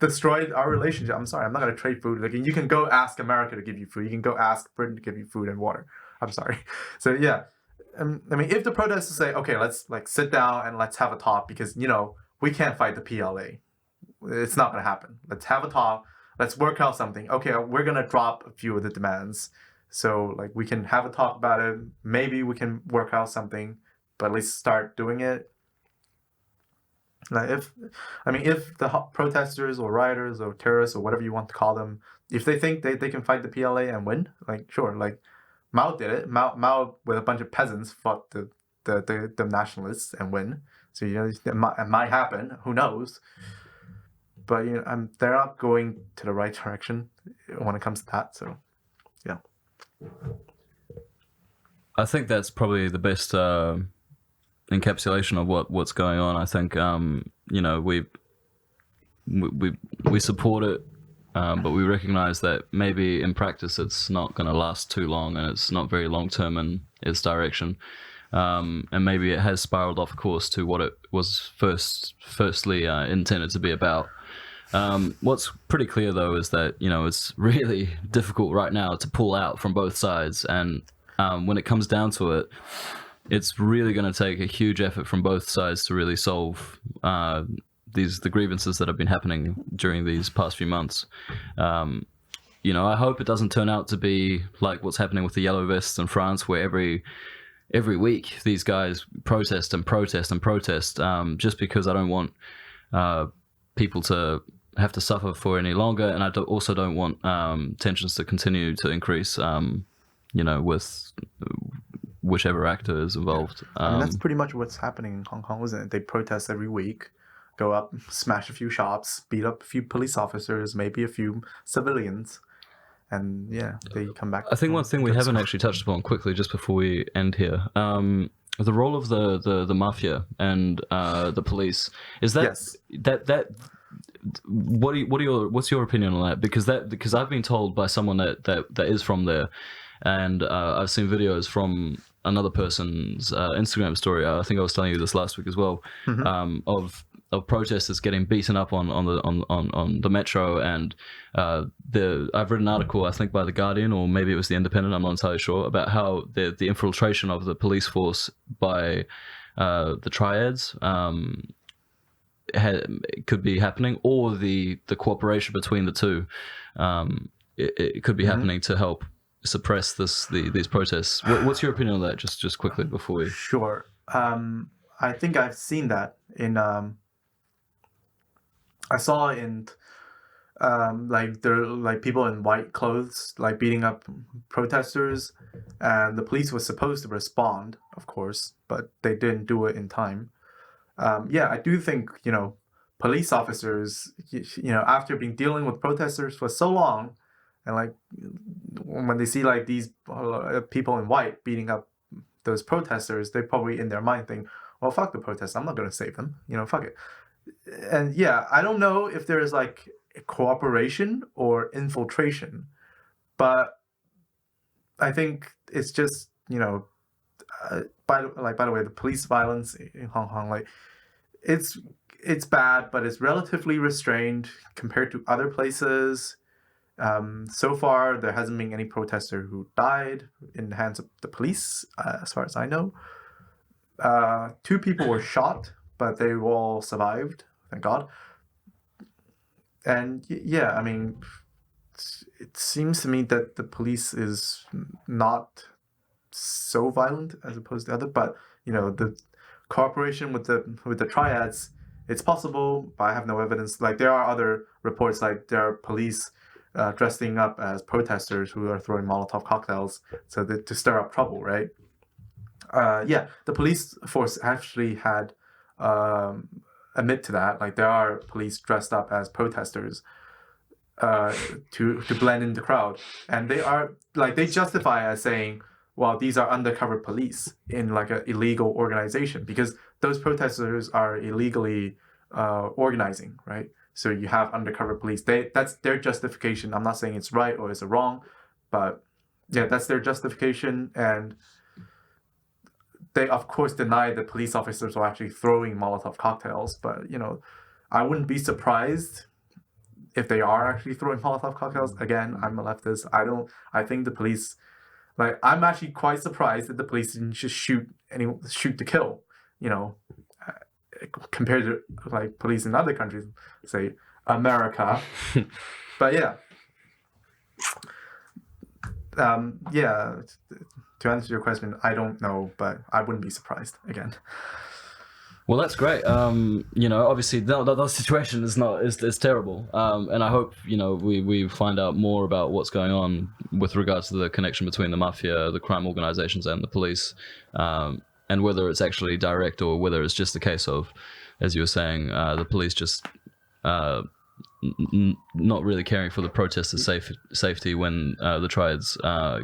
destroyed our relationship. I'm sorry, I'm not gonna trade food. Like, you can go ask America to give you food. You can go ask Britain to give you food and water. I'm sorry. So yeah. I mean, if the protesters say, okay, let's like sit down and let's have a talk because, you know, we can't fight the PLA. It's not going to happen. Let's have a talk. Let's work out something. Okay, we're going to drop a few of the demands. So like we can have a talk about it. Maybe we can work out something, but at least start doing it. Like if the protesters or rioters or terrorists or whatever you want to call them, if they think they can fight the PLA and win, like sure, like Mao did it. Mao with a bunch of peasants fought the nationalists and win. So it might happen. Who knows? But they're not going to the right direction when it comes to that. So yeah. I think that's probably the best encapsulation of what's going on. I think we support it, but we recognize that maybe in practice it's not going to last too long, and it's not very long term in its direction, and maybe it has spiraled off course to what it was firstly intended to be about. What's pretty clear though is that it's really difficult right now to pull out from both sides, and when it comes down to it, it's really going to take a huge effort from both sides to really solve the grievances that have been happening during these past few months. I hope it doesn't turn out to be like what's happening with the Yellow Vests in France, where every week these guys protest and protest and protest, just because I don't want people to have to suffer for any longer, and I also don't want tensions to continue to increase, with whichever actor is involved. That's pretty much what's happening in Hong Kong, isn't it? They protest every week, go up, smash a few shops, beat up a few police officers, maybe a few civilians, and they come back. I think one thing we haven't actually touched upon quickly, just before we end here, the role of the mafia and the police, is that Yes. that what's your opinion on that? Because I've been told by someone that is from there, and I've seen videos from another person's Instagram story. I think I was telling you this last week as well, of protesters getting beaten up on the metro, and I've read an article, I think by the Guardian, or maybe it was the Independent, I'm not entirely sure, about how the infiltration of the police force by the triads could be happening, or the cooperation between the two. It could be happening to help suppress these protests. What's your opinion on that? Just quickly before we. Sure. I think I've seen that in. I saw in like people in white clothes like beating up protesters, and the police was supposed to respond, of course, but they didn't do it in time. I do think police officers, after being dealing with protesters for so long, and like when they see like these people in white beating up those protesters, they probably in their mind think, well, fuck the protesters, I'm not going to save them, fuck it. And I don't know if there is like cooperation or infiltration, but I think it's just by the way, the police violence in Hong Kong, like it's bad, but it's relatively restrained compared to other places. So far, there hasn't been any protester who died in the hands of the police, as far as I know. 2 people were shot, but they all survived, thank God. And I mean, it seems to me that the police is not so violent as opposed to other, but the cooperation with the triads, it's possible, but I have no evidence. Like there are other reports, like there are police dressing up as protesters who are throwing Molotov cocktails to stir up trouble, right? The police force actually had admit to that. Like there are police dressed up as protesters to blend in the crowd, and they are like they justify as saying, well, these are undercover police in like an illegal organization, because those protesters are illegally organizing, right? So you have undercover police. That's their justification. I'm not saying it's right or it's wrong, but that's their justification. And they of course deny that police officers are actually throwing Molotov cocktails, but I wouldn't be surprised if they are actually throwing Molotov cocktails. Again, I'm a leftist. I think the police, like, I'm actually quite surprised that the police didn't just shoot to kill, compared to like police in other countries, say America. But to answer your question, I don't know, but I wouldn't be surprised again. Well, that's great. Obviously, the situation is terrible, and I hope we find out more about what's going on with regards to the connection between the mafia, the crime organizations, and the police, and whether it's actually direct or whether it's just a case of, as you were saying, the police just not really caring for the protesters' safety when the triads are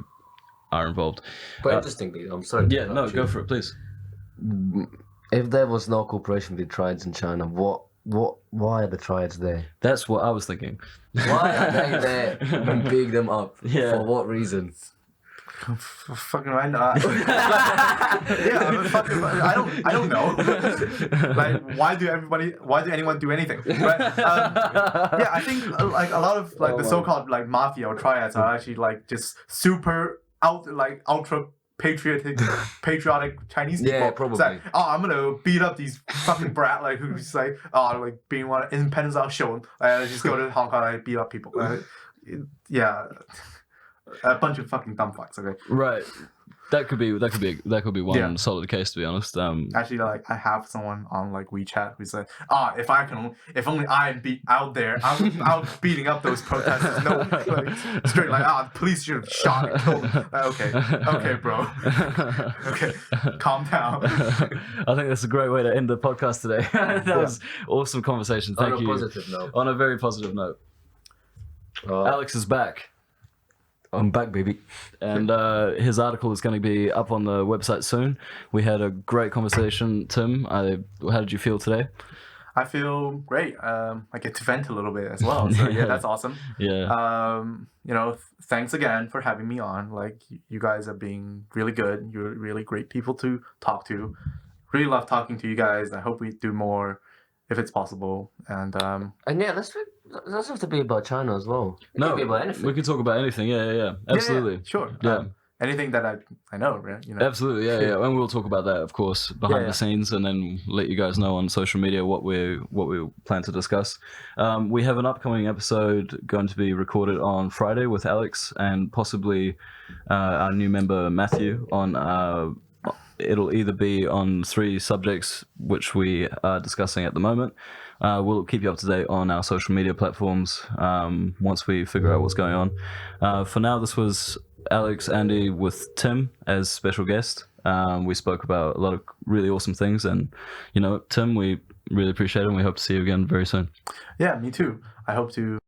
involved. But interestingly, I'm sorry. Yeah, no, go for it, please. If there was no cooperation with the triads in China, why are the triads there? That's what I was thinking. Why are they there? And big them up. Yeah. For what reason? Fucking right now. I don't know. Like, why do anyone do anything? But, I think like a lot of like the so-called like mafia or triads are actually like just super ultra patriotic Chinese people. Yeah, probably. It's like, I'm gonna beat up these fucking brat like who's like being one independence out shown and just go to Hong Kong and beat up people. A bunch of fucking dumb fucks. Okay. Right. That could be one solid case, to be honest. Actually, like I have someone on like WeChat who said, if only I'd be out there, out beating up those protesters. No, like, straight like, the police should have shot and killed them. Okay, bro. Okay, calm down. I think that's a great way to end the podcast today. That was awesome conversation. Thank you. On a positive note. On a very positive note. Alex is back. I'm back, baby. And his article is going to be up on the website soon. We had a great conversation, Tim. How did you feel today? I feel great. I get to vent a little bit as well. So yeah, that's awesome. Yeah. Thanks again for having me on. Like, you guys are being really good. You're really great people to talk to. Really love talking to you guys. I hope we do more if it's possible. And yeah, let's have to be about China as well. It can be about anything. We can talk about anything. Yeah. Absolutely. Yeah, sure. Yeah. Anything that I know, right? Absolutely. Yeah. And we'll talk about that, of course, behind the scenes, and then let you guys know on social media what we plan to discuss. We have an upcoming episode going to be recorded on Friday with Alex and possibly our new member Matthew on. It'll either be on 3 subjects which we are discussing at the moment. We'll keep you up to date on our social media platforms once we figure out what's going on. For now, this was Alex, Andy with Tim as special guest. We spoke about a lot of really awesome things, and Tim, we really appreciate it, and we hope to see you again very soon. Yeah, me too. I hope to